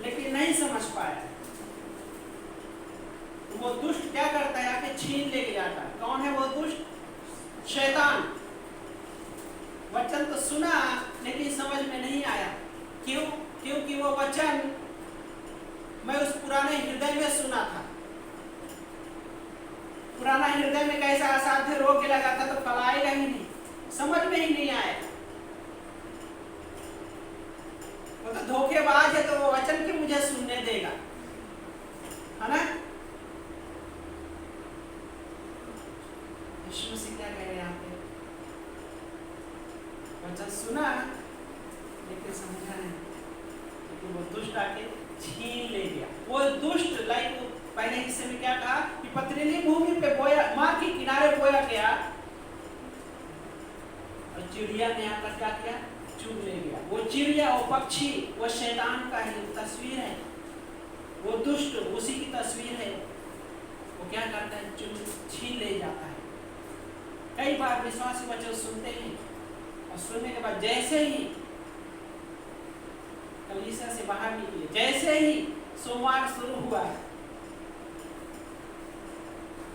लेकिन नहीं समझ पाया, तो वो दुष्ट क्या करता है? आके छीन ले जाता है। कौन है वो दुष्ट? शैतान। वचन तो सुना लेकिन समझ में नहीं आया। क्यों? क्योंकि वो वचन मैं उस पुराने हृदय में सुना था। पुराना हृदय में कैसा असाध्य रोग लगा था, तो फल आएगा ही नहीं, समझ में ही नहीं आया। वो तो धोखेबाज है, तो वो वचन क्यों मुझे सुनने देगा, है ना? यीशु मसीह क्या कह रहे हैं यहाँ पे? वचन सुना लेकिन समझा नहीं, लेकिन वो दुष्ट आके छीन ले गया। वो दुष्ट लाइक पहले हिस्से में क्या कहा कि पथरीली भूमि पे बोया, मार्ग के किनारे बोया गया, और चिड़िया ने आकर क्या किया? चुग ले गया। वो चिड़िया, वो पक्षी, वो शैतान का ही तस्वीर है, वो दुष्ट उसी की तस्वीर है। वो क्या करता है? छीन ले जाता है। कई बार विश्वासी वचन सुनते हैं और सुनने के बाद जैसे ही कलीसिया से बाहर निकले, जैसे ही सोमवार शुरू हुआ,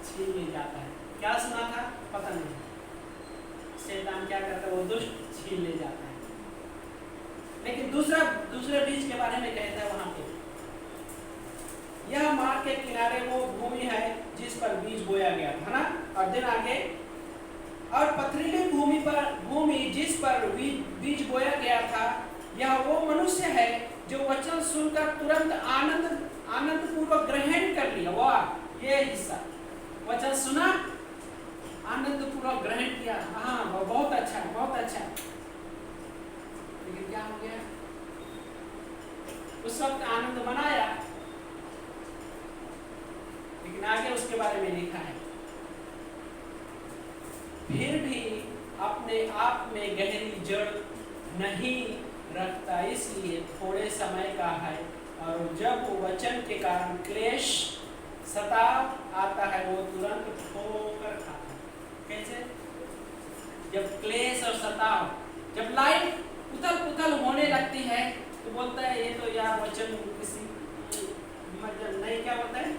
छीन ले जाता है। क्या सुना था पता नहीं, शैतान क्या करता है? वो दुष्ट छीन ले जाता है। लेकिन दूसरे बीज के बारे में कहता है वहां पे, यह मार्ग के किनारे वो भूमि है जिस पर बीज बोया गया था ना, और दिन आगे, और पथरीली भूमि जिस पर बीज बोया गया था, यह वो मनुष्य है जो वचन सुनकर तुरंत आनंद पूर्वक ग्रहण कर लिया। वाह, ये हिस्सा, वचन सुना, आनंद पूर्वक ग्रहण किया, हाँ बहुत अच्छा, बहुत अच्छा। लेकिन क्या हो गया? उस वक्त आनंद मनाया, लेकिन आगे उसके बारे में लिखा है, फिर भी अपने आप में गहरी जड़ नहीं रखता, इसलिए थोड़े समय का है, और जब वचन के कारण क्लेश सताव आता है वो तुरंत ठोकर खाता है। कैसे? जब क्लेश और सताव, जब लाइफ उथल पुथल होने लगती है, तो बोलता है ये तो यार वचन किसी मतलब नहीं, क्या बोलता है,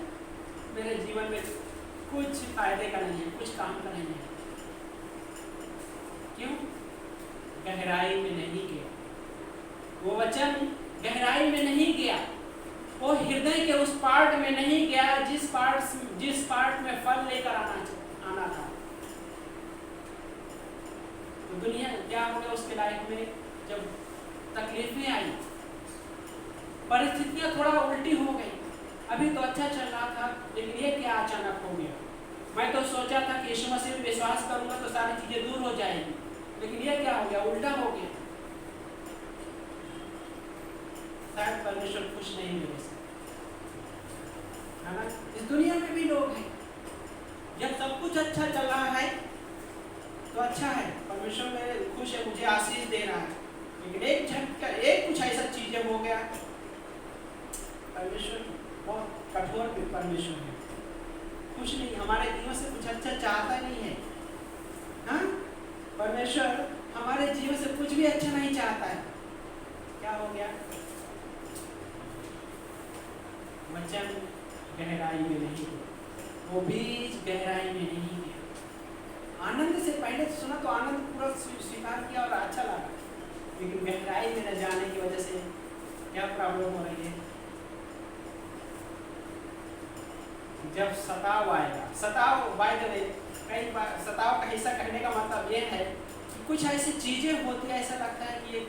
मेरे जीवन में कुछ फायदे का नहीं है, कुछ काम का नहीं है। क्यों? गहराई में नहीं गया वो वचन, गहराई में नहीं गया, वो हृदय के उस पार्ट में नहीं गया जिस पार्ट में फल लेकर आना था। तो दुनिया क्या हो गया उसके लाइफ में? जब तकलीफें आई, परिस्थितियां थोड़ा उल्टी हो गई, अभी तो अच्छा चल रहा था, लेकिन ये क्या अचानक हो गया? मैं तो सोचा था कि यीशु मसीह में विश्वास करूंगा तो सारी चीजें दूर हो जाएंगी, लेकिन ये क्या हो गया? उल्टा हो गया। शायद परमेश्वर खुश नहीं मेरे से, है ना? इस दुनिया में भी लोग हैं, जब सब कुछ अच्छा चल रहा है तो अच्छा है, परमेश्वर मेरे खुश है, मुझे आशीष दे रहा है, लेकिन एक झटका, एक कुछ ऐसा चीजें हो गया, परमेश्वर बहुत कठोर परमेश्वर है, कुछ नहीं, हमारे जीवन से कुछ अच्छा चाहता नहीं है। हाँ, परमेश्वर हमारे जीवन से कुछ भी अच्छा नहीं चाहता है। क्या हो गया? वचन गहराई में नहीं गया, वो बीज गहराई में नहीं गया। आनंद से पहले सुना तो आनंद पूरा स्वीकार किया और अच्छा लगा, लेकिन गहराई में न जाने की वजह से क्या प्रॉब्लम हो रही है? जब सताव आएगा, सताव बाय द वे, कई बार सताव का हिस्सा कहने का मतलब ये है कि कुछ ऐसी चीजें होती है, ऐसा लगता है कि ये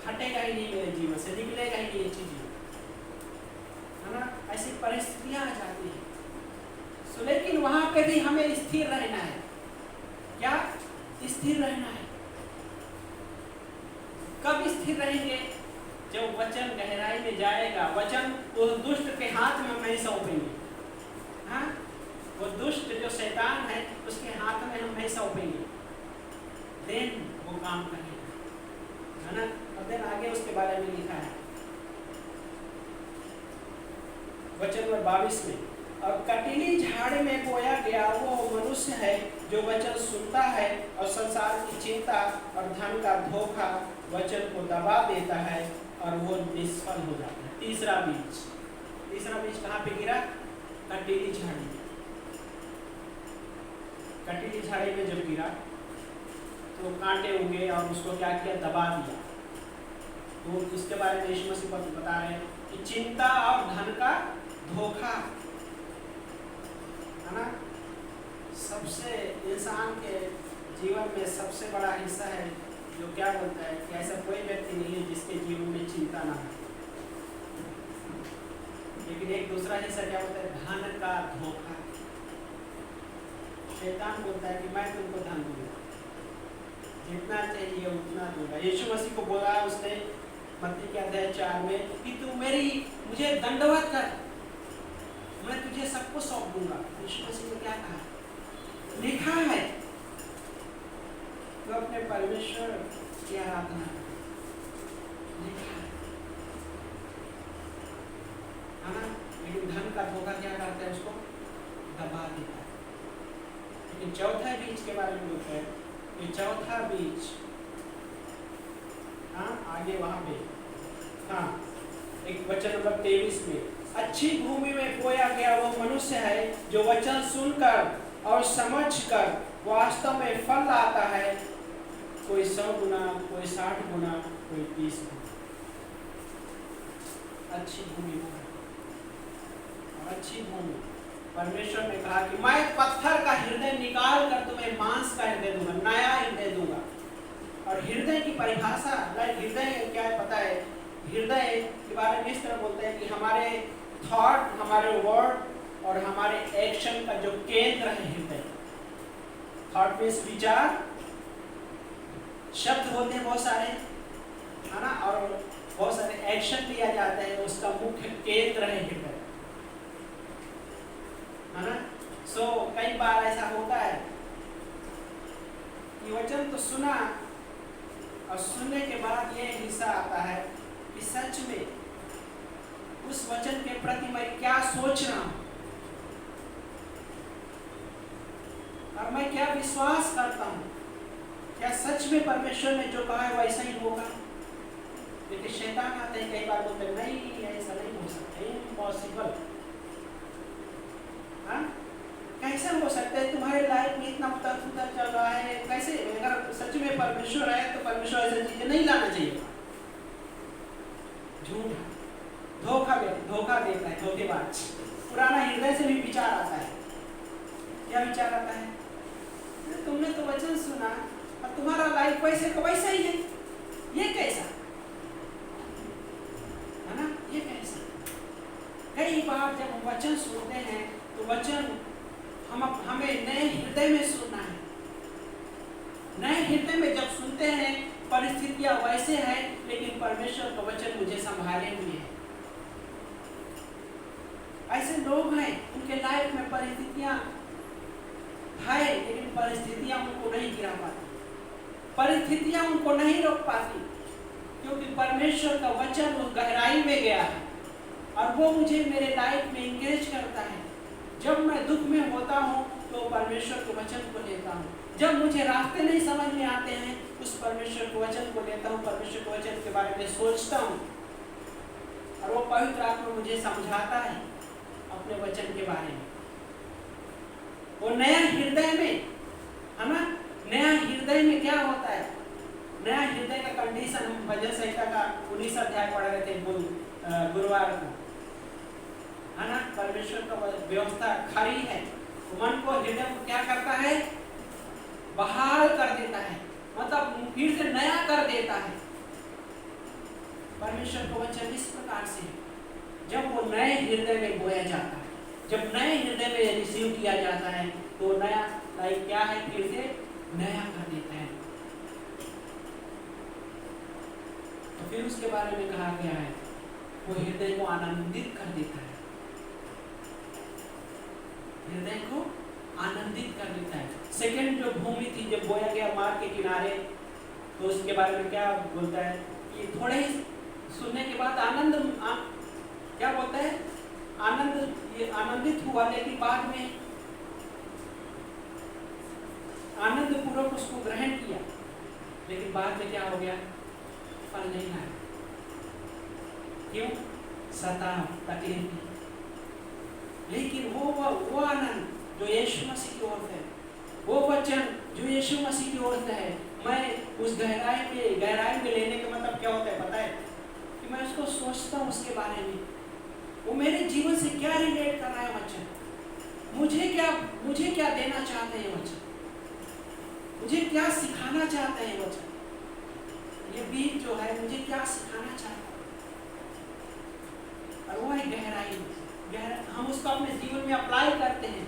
हटेगा ही नहीं मेरे जीवन से, निकलेगा ही नहीं ये चीजें, है ना? ऐसी परिस्थितियां आ जाती हैं। सो लेकिन वहां पे भी हमें स्थिर रहना है। क्या? स्थिर रहना है। कब स्थिर रहेंगे? जब वचन गहराई में जाएगा, वचन उस दुष्ट के हाथ में हम नहीं सौंपेंगे। हाँ, वो दुष्ट जो शैतान है उसके हाथ में हम नहीं सौंपेंगे, देन वो काम करेगा, है ना? और देन आगे उसके बारे में लिखा है वचन नंबर 22 में, और कटीली झाड़ में बोया गया वो मनुष्य है जो वचन सुनता है और संसार की चिंता और धन का धोखा वचन को दबा देता है और वो निष्फल हो जाता है। तीसरा बीज कहाँ पे गिरा? कटीली झाड़ी। कटीली झाड़ी में जब गिरा तो कांटे उगे और उसको क्या किया, दबा दिया। तो उसके बारे में यीशु मसीह बता रहे हैं कि चिंता और धन का धोखा, है ना, सबसे इंसान के जीवन में सबसे बड़ा हिस्सा है, जो क्या बोलता है कि ऐसा कोई व्यक्ति नहीं है जिसके जीवन में चिंता ना हो। लेकिन एक दूसरा हिस्सा क्या बोलता है, धन का धोखा। शैतान बोलता है कि मैं तुमको धन दूंगा, जितना चाहिए उतना दूंगा। यीशु मसीह को बोला उसने मत्ती के अध्याय 4 में कि तू मुझे दंडवत कर, मैं तुझे सब कुछ सौंप दूंगा। यीशु मसीह ने क्या कहा, लिखा है। तो अपने परमेश्वर की आराधना, लिखा है ना। लेकिन धन का धोखा क्या करता है, उसको दबा देता है। लेकिन चौथा बीज के बारे में बोलते हैं, ये चौथा बीज, हाँ आगे वहां पे, हाँ एक वचन नंबर 23 में, अच्छी भूमि में बोया गया वो मनुष्य है जो वचन सुनकर और समझकर वास्तव में फल लाता है, कोई 100 गुना, कोई 60 गुना, कोई 30 गुना। अच्छी भूमि है। और अच्छी भूमि, परमेश्वर ने कहा कि मैं पत्थर का हृदय निकाल कर तुम्हें मांस का हृदय दूंगा, नया हृदय दूंगा। और हृदय की परिभाषा, हृदय क्या है पता है, हृदय के बारे में इस तरह बोलते हैं कि हमारे थॉट, हमारे वर्ड और हमारे एक्शन का जो केंद्र है हृदय। थॉट मीन्स विचार, शब्द होते हैं बहुत सारे, है ना, और बहुत सारे एक्शन लिया जाता है, उसका मुख्य केंद्र है हृदय, है ना। सो कई बार ऐसा होता है कि वचन तो सुना और सुनने के बाद ये हिस्सा आता है कि सच में उस वचन के प्रति मैं क्या सोच रहा हूं और मैं क्या विश्वास करता हूं, क्या सच में परमेश्वर ने जो कहा है वैसा ही होगा। लेकिन शैतान आते हैं कई बार बोलते नहीं, ऐसा नहीं हो सकता, इम्पॉसिबल। हाँ, कैसे हो सकता है, तुम्हारे लाइफ में इतना उतर चल रहा है, कैसे, अगर सच में परमेश्वर है तो परमेश्वर ऐसी चीजें नहीं लाना चाहिए। झूठ, धोखा देता है, धोखेबाज। पुराना हृदय से भी विचार आता है। क्या विचार आता है, तुमने तो वचन सुना और तुम्हारा लाइफ वैसे का वैसा ही है, ये कैसा, है ना, ये कैसा। कई बार जब हम वचन सुनते हैं तो वचन हमें नए हृदय में सुनना है। नए हृदय में जब सुनते हैं, परिस्थितियां वैसे हैं लेकिन परमेश्वर का वचन मुझे संभाले हुए है। ऐसे लोग हैं उनके लाइफ में परिस्थितियां है लेकिन परिस्थितियां उनको नहीं गिरा पाती, परिस्थितियां उनको नहीं रोक पाती, क्योंकि परमेश्वर का वचन उस गहराई में गया है और वो मुझे मेरे लाइफ में इंकरेज करता है। जब मैं दुख में होता हूँ तो परमेश्वर के वचन को लेता हूँ, जब मुझे रास्ते नहीं समझ में आते हैं उस परमेश्वर के वचन को लेता हूँ, परमेश्वर के वचन के बारे में सोचता हूँ और वो पवित्र आत्मा मुझे समझाता है अपने वचन के बारे में। वो नया हृदय में, है ना, नया हृदय में क्या होता है, नया हृदय का कंडीशन हम भजन संहिता का 19 अध्याय पढ़ रहे थे गुरुवार को, है ना। परमेश्वर का व्यवस्था खरी है, मन को, हृदय को क्या करता है, बहाल कर देता है, मतलब फिर से नया कर देता है। परमेश्वर का वचन इस प्रकार से जब वो नए हृदय में बोया जाता है, जब नए हृदय में रिसीव किया जाता है तो नया लाइक क्या है, फिर से नया कर देता है। तो फिर उसके बारे में कहा गया है वो हृदय को आनंदित कर देता है, हृदय को आनंदित कर देता है। सेकंड जो भूमि थी जब बोया गया मार्ग के किनारे, तो उसके बारे में क्या बोलता है कि थोड़े ही सुनने के बाद क्या बोलता है, ये आनंदित हुआ, लेकिन बाद में आनंद पूर्वक उसको ग्रहण किया, लेकिन बाद में क्या हो गया, फल नहीं आया। क्यों, सताव, तकलीफ। लेकिन वो आनंद जो यीशु मसीह की ओर से है, वो वचन जो यीशु मसीह की ओर से है, मैं गहराई में लेने का मतलब क्या होता है पता है? कि मैं उसको सोचता हूँ उसके बारे में, वो मेरे जीवन से क्या रिलेट कर रहा है वचन, मुझे क्या देना चाहते हैं वचन, मुझे क्या सिखाना चाहते हैं वचन, ये बीज जो है मुझे क्या सिखाना चाहता है। और वो है गहराई। हम उसको अपने जीवन में अप्लाई करते हैं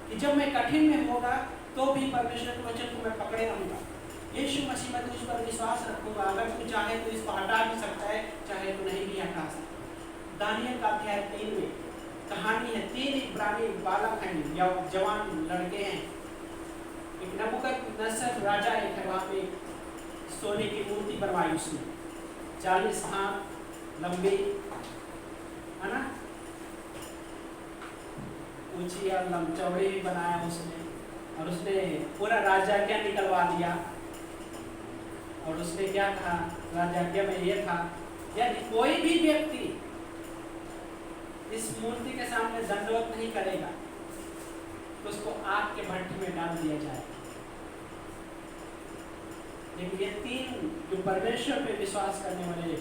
कि जब मैं कठिन में होगा तो भी परमेश्वर के वचन को मैं पकड़े रहूंगा। यीशु मसीह में तो उस पर विश्वास रखूंगा, अगर तू चाहे तो इसको हटा भी सकता है, चाहे तो नहीं भी हटा सकता। दानियल का अध्याय 3 में कहानी है, 3 इब्रानी बालक हैं या जवान लड़के हैं, एक नबूकदनेस्सर राजा एक है, वहाँ पे सोने की मूर्ति बनवाई उसने, 40 हाथ लंबी, है ना, ऊंची और चौड़ी भी बनाया उसने, और उसने पूरा राजाज्ञा निकलवा दिया। और उसने क्या कहा राजाज्ञा में ये था, यदि कोई भी व्यक्ति इस मूर्ति के सामने दंडवत नहीं करेगा तो उसको आग के भट्टी में डाल दिया जाएगा। लेकिन ये 3 जो परमेश्वर पे विश्वास करने वाले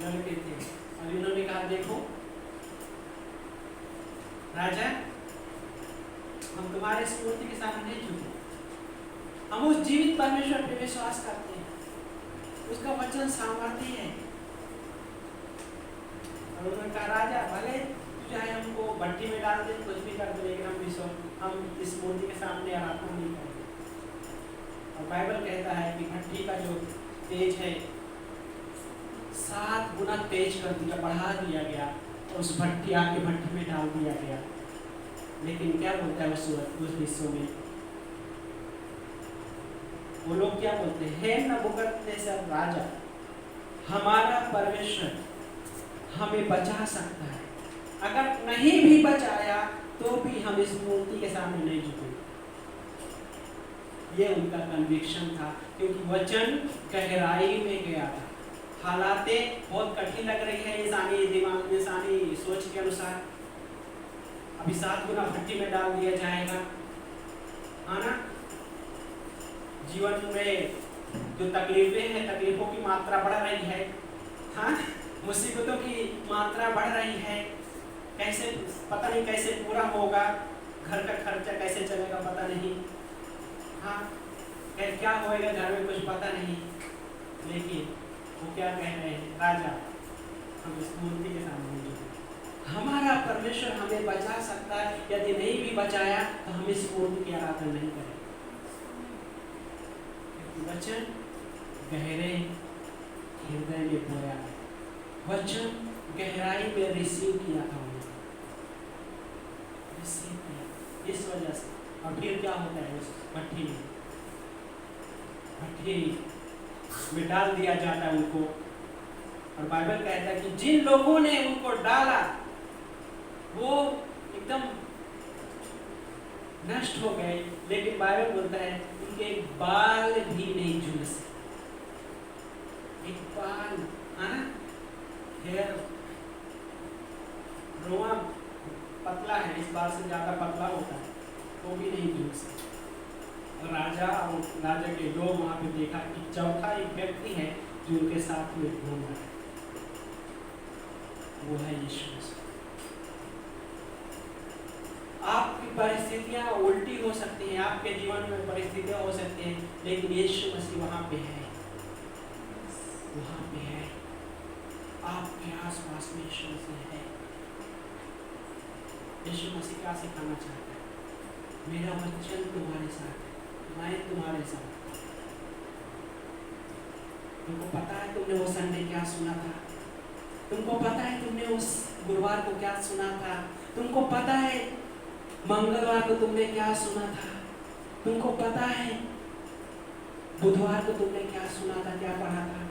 लड़के थे, और इन्होंने कहा देखो राजा, हम तुम्हारे इस मूर्ति के सामने नहीं झुके, हम उस जीवित परमेश्वर पे विश्वास करते हैं, उसका वचन सामर्थ्य है। और उन्होंने कहा राजा, भले तू चाहे हमको भट्टी में डाल दे, कुछ भी कर दे, लेकिन हम इस मूर्ति के सामने आराधना नहीं करेंगे। और बाइबल कहता है कि भट्टी का जो तेज है 7 गुना तेज कर दिया, बढ़ा दिया गया, और उस भट्टी आग के भट्टी में डाल दिया गया। लेकिन क्या बोलता है उस हिस्सों में, वो लोग क्या बोलते हैं, हे नबूकदनेस्सर राजा, हमारा परमेश्वर हमें बचा सकता है, अगर नहीं भी बचाया तो भी हम इस मूर्ति के सामने नहीं झुकेंगे। ये उनका कन्विक्शन था, क्योंकि वचन गहराई में गया था। हालातें बहुत कठिन लग रही है इंसानी दिमाग में, इंसानी सोच के अनुसार, अभी 7 गुना भट्टी में डाल दिया जाएगा, है ना, जीवन में जो तकलीफें हैं, तकलीफों की मात्रा बढ़ रही है, हाँ, मुसीबतों की मात्रा बढ़ रही है, कैसे पता नहीं कैसे पूरा होगा, घर का खर्चा कैसे चलेगा पता नहीं, हाँ, क्या होएगा घर में कुछ पता नहीं। लेकिन वो क्या कह रहे हैं, राजा हम इस मूर्ति के सामने नहीं झुकेंगे, हमारा परमेश्वर हमें बचा सकता है, यदि नहीं भी बचाया तो हम इस मूर्ति की आराधना नहीं करेंगे। वचन गहरे हृदय में बोया है, वचन गहराई में रिसीव किया था उन्होंने, रिसीव किया इस वजह से। और फिर क्या होता है, उस भट्टी में डाल दिया जाता है उनको। और बाइबल कहता है कि जिन लोगों ने उनको डाला वो एकदम नष्ट हो गए, लेकिन बाइबल बोलता है उनके एक बाल भी नहीं झुलसे, एक बाल, है ना, हेयर, रोआ पतला है, इस बाल से ज्यादा पतला होता है, वो भी नहीं झुलसे। और राजा के लोग वहां पे देखा कि चौथा एक व्यक्ति है जो उनके साथ में घूम रहा है, वो है यीशु मसीह। आपकी परिस्थितियां उल्टी हो सकती हैं, आपके जीवन में परिस्थितियां हो सकती हैं, लेकिन यीशु मसीह वहां पे है, वहां पे है, आपके आसपास में यीशु मसीह है। यीशु मसीह क्या सिखाना चाहता है, मेरा वचन तुम्हारे साथ है, मैं तुम्हारे साथ। तुमको पता है तुमने वो संडे क्या सुना था, तुमको पता है तुमने उस गुरुवार को क्या सुना था, तुमको पता है मंगलवार को तुमने क्या सुना था, तुमको पता है बुधवार को तुमने क्या सुना था, क्या पढ़ा था।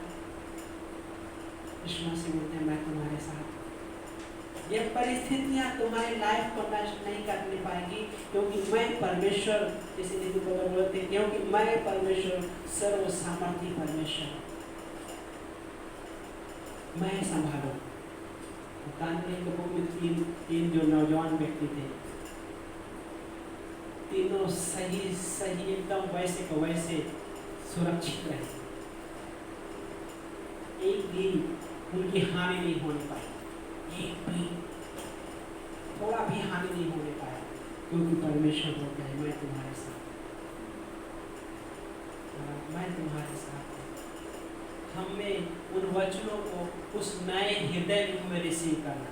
यीशु मसीह बोलते हैं मैं तुम्हारे साथ। ये परिस्थितियां तुम्हारी लाइफ को नष्ट नहीं करने पाएगी, क्योंकि मैं परमेश्वर, इसीलिए तो बोलते हैं क्योंकि मैं परमेश्वर सर्व सामर्थी परमेश्वर, मैं संभालू। दानियल के बुक में तीन जो नौजवान व्यक्ति थे, तीनों सही एकदम वैसे को वैसे सुरक्षित रहे, एक भी उनकी हानि नहीं होने पाई, एक भी थोड़ा भी हानि नहीं होने पाया, क्योंकि परमेश्वर बोलता है मैं तुम्हारे साथ, मैं तुम्हारे साथ हूँ। हमें उन वचनों को उस नए हृदय में हमें रिसीव करना,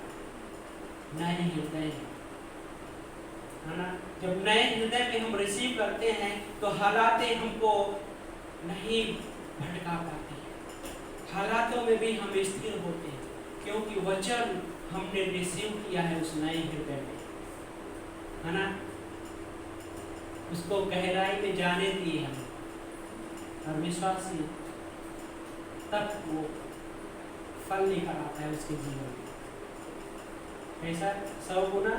नए हृदय में, है ना। जब नए हृदय में हम रिसीव करते हैं तो हालातें हमको नहीं भटका पाती, हालातों में भी हम स्थिर होते हैं, क्योंकि वचन हमने रिसीव किया है उस नए हृदय में, है ना। उसको गहराई में जाने दिए हम, और विश्वासी तब वो फल लेकर आता है उसके जीवन में। कैसा? 100 गुना,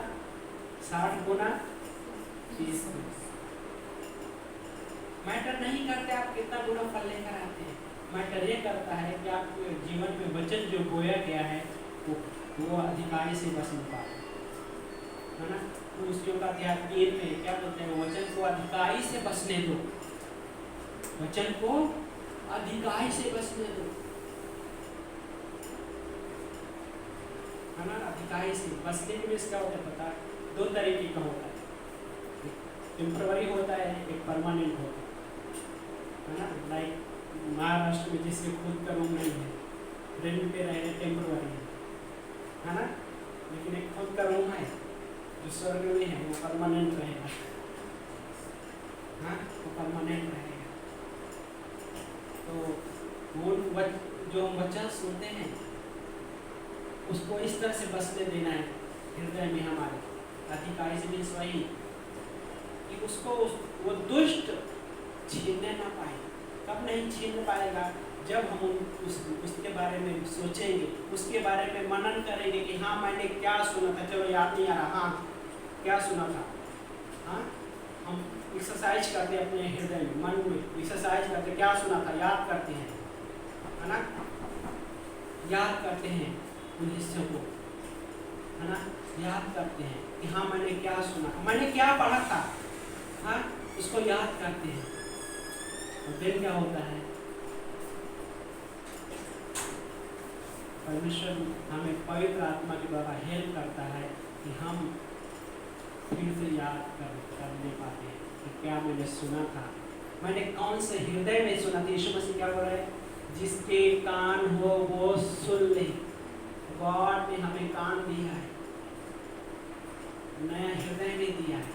60 गुना, 30 गुना। मैटर नहीं करते आप कितना गुना फल लेकर आते हैं, मैटर ये करता है कि आपके जीवन में वचन जो बोया गया है वो अधिकारी से बस नहीं पाए, है ना। तो उसके बाद 3 में क्या बोलते हैं, वचन को अधिकारी से बसने दो, वचन को अधिकारी से बसने दो, है ना। अधिकारी से बसने में क्या होता है पता? 2 तरीके का होता है, टेम्पररी होता है, एक परमानेंट होता है ना। लाइक महाराष्ट्र में जिसके खुद का रूम नहीं है, रेंट पे रहे, टेम्पररी है ना। लेकिन एक खुद का रूम है जो स्वर्ग में है, वो परमानेंट रहेगा, हाँ, वो परमानेंट रहेगा। तो वो जो हम वचन सुनते हैं उसको इस तरह से बसने देना है हृदय में हमारे, अधिकारी से भी वही कि उसको वो दुष्ट छीनने ना पाए। कब नहीं छीन पाएगा? जब हम उसके बारे में सोचेंगे, उसके बारे में मनन करेंगे कि हाँ मैंने क्या सुना था, चलो याद नहीं आ रहा, हाँ क्या सुना था, हाँ हम एक्सरसाइज करते हैं अपने हृदय में, मन में एक्सरसाइज करते, क्या सुना था याद करते हैं, है ना, याद करते हैं उन हिस्सों को, है ना, याद करते हैं कि हाँ मैंने क्या सुना, मैंने क्या पढ़ा था, हाँ उसको याद करते हैं। और फिर क्या होता है, परमेश्वर हमें पवित्र आत्मा के द्वारा हेल्प करता है कि हम फिर से याद करने पाते हैं कि क्या मैंने सुना था, मैंने कौन से हृदय में सुना था। यीशु मसीह क्या बोल रहे हैं? जिसके कान हो वो सुन ले। गॉड ने हमें कान दिया है, नया हृदय नहीं दिया है।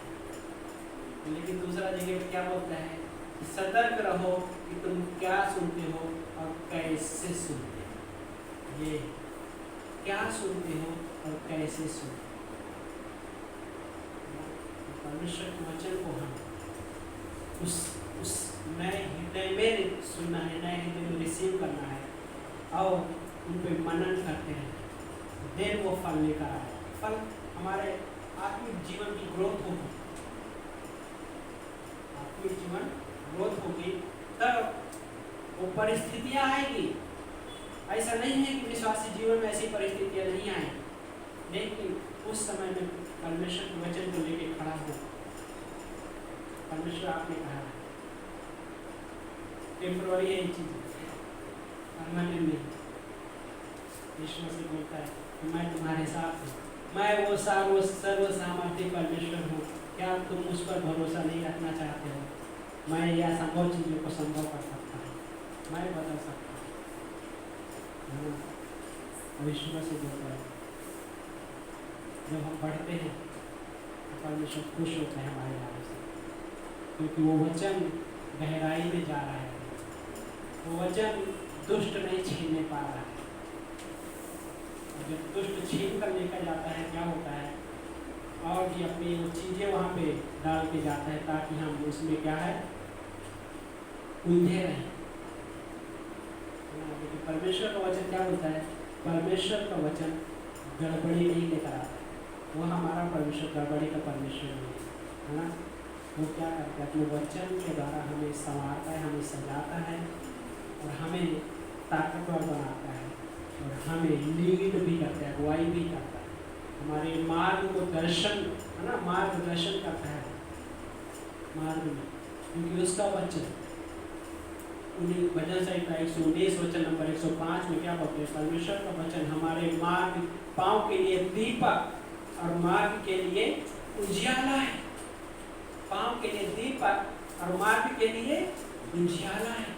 लेकिन दूसरा जगह क्या बोलता है? सतर्क रहो कि तुम क्या सुनते हो और कैसे सुनते हो। ये क्या सुनते हो और कैसे सुनते हो। परमेश्वर के वचन को हम उस नए हृदय में सुनना है, नए हृदय में रिसीव करना है और उन पर मनन करते हैं, देन वो फल लेकर आए। फल हमारे आत्मिक जीवन की ग्रोथ होगी, आत्मिक जीवन ग्रोथ होगी, तब वो परिस्थितियाँ आएगी। ऐसा नहीं है कि विश्वासी जीवन में ऐसी परिस्थितियाँ नहीं आए, लेकिन उस समय में परमेश्वर के वचन को लेके खड़ा हो। परमेश्वर आपने कहा है टेम्पररी है ये चीज़, परमानेंट नहीं। यीशु मसीह बोलता है कि मैं तुम्हारे साथ हूँ, मैं वो सर्वसामर्थी परमेश्वर हूँ। क्या तुम उस पर भरोसा नहीं रखना चाहते हो? मैं यह असंभव चीज़ों को संभव कर सकता हूँ, मैं बदल सकता हूँ। यीशु मसीह बोलता है जब हम पढ़ते हैं तो परमेश्वर खुश होता है हमारे बारे से, क्योंकि वो वचन गहराई में जा रहा है, वो वचन दुष्ट नहीं छीनने पा रहा है। जब दुष्ट छीन कर लेकर जाता है क्या होता है, और भी अपनी वो चीज़ें वहाँ पे डाल के जाता है ताकि हम उसमें क्या है उलझे रहें। लेकिन परमेश्वर का वचन क्या बोलता है? परमेश्वर का वचन गड़बड़ी नहीं लेकर आता है। वो हमारा परमेश्वर गड़बड़ी का परमेश्वर नहीं है ना। वो क्या करता है? अपने वचन के द्वारा हमें संवारता है, हमें सजाता है और हमें ताकतवर बनाता है और हमें लीड भी करता है, अगुवाई भी करता है, हमारे मार्ग को दर्शन है ना, मार्गदर्शन करता है मार्ग में, क्योंकि उसका वचन उन्हीं भजन संहिता 119 वचन नंबर 105 में क्या बोलते हैं? परमेश्वर का वचन हमारे मार्ग पाँव के लिए दीपक और मार्ग के लिए उजियाला है। पाँव के लिए दीपक और मार्ग के लिए उजियाला है।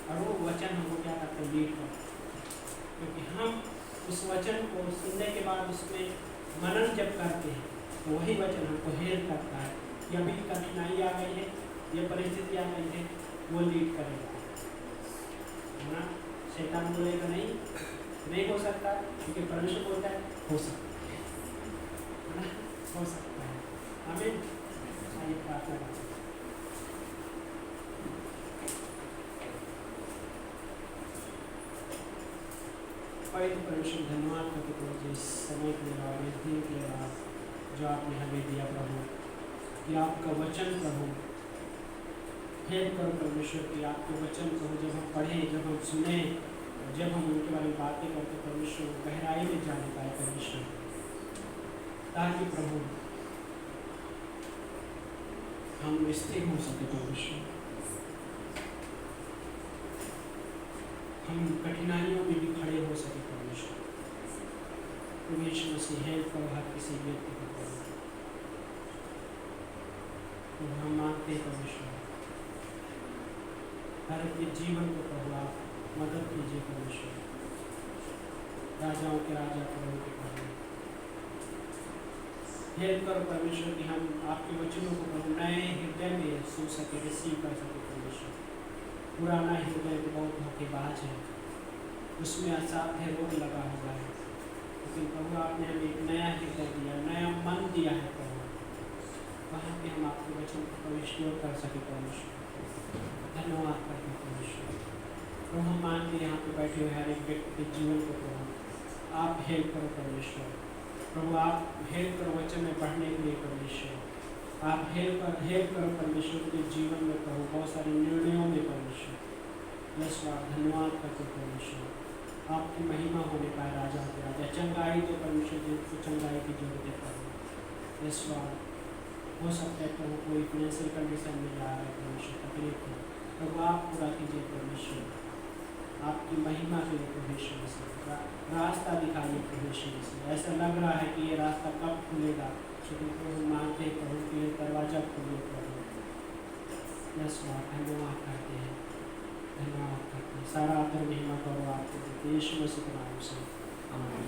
और वो वचन हमको क्या करते हैं? लीड करते हैं। क्योंकि हम उस वचन को सुनने के बाद उसमें मनन जब करते हैं तो वही वचन हमको हेल्प करता है। या भी कठिनाई आ गई है, ये परिस्थिति आ गई है, वो लीड करेगा, है ना? शैतान बोलेगा नहीं हो सकता, क्योंकि परमेश्वर बोलता है हो सकता है ना? हो सकता है। आमीन। आइए प्रार्थना करें। पवित्र परमेश्वर धन्यवाद करते प्रभु इस समय के लिए और इस दिन के लिए जो आपने हमें दिया प्रभु, कि आपका वचन प्रभु हेल्प करो परमेश्वर, कि आपके वचन प्रभु जब हम पढ़ें, जब हम सुने, जब हम उनके बारे में बातें करते परमेश्वर गहराई में जाने पाए परमेश्वर, ताकि प्रभु हम स्थिर हो सके परमेश्वर, हम कठिनाइयों में भी खड़े हो सके परमेश्वर। परमेश्वर से हेल्प करो हर किसी व्यक्ति को प्रभु। हम मांगते हैं परमेश्वर हर एक जीवन को प्रभु आप मदद कीजिए परमेश्वर। राजाओं के राजा प्रभु के प्रभु हेल्प करो परमेश्वर कि हम आपके वचनों को प्रभु नए हृदय में सुन सके, रिसीव कर सके परमेश्वर। पुराना हृदय तो बहुत धोखेबाज है, उसमें असाध्य रोग लगा हुआ है, लेकिन प्रभु आपने हमें एक नया हृदय दिया, नया मन दिया है प्रभु, वहाँ पे हम आपके वचन को प्रविष्ट कर सके परमेश्वर। धन्यवाद करते हैं परमेश्वर। प्रभु हम मानते हैं यहाँ पे बैठे हुए हर एक व्यक्ति के जीवन को प्रभु आप हेल्प करो परमेश्वर। प्रभु आप हेल्प करो वचन में बढ़ने के लिए परमेश्वर। आप हेल्प करो परमेश्वर के जीवन में प्रभु बहुत सारे निर्णयों में परमेश्वर। यस आप धन्यवाद करते परमेश्वर। आपकी महिमा होने पाए राजा के राजा। चंगाई तो परमेश्वर जिनको चंगाई की जरूरत है प्रभु। यस हो सकता है प्रभु कोई फाइनेंशियल कंडीशन में जा रहा है परमेश्वर, तकलीफ है प्रभु आप पूरा कीजिए परमेश्वर। आपकी महिमा के लिए परमेश्वर से रास्ता दिखाइए परमेश्वर से। ऐसा लग रहा है कि ये रास्ता कब खुलेगा, लेकिन प्रभु मानते हैं प्रभु कि ये दरवाजा खोलिए प्रभु। यस धन्यवाद करते हैं, धन्यवाद करते हैं। सारा आदर महिमा करो आपको यीशु मसीह के नाम से आमीन।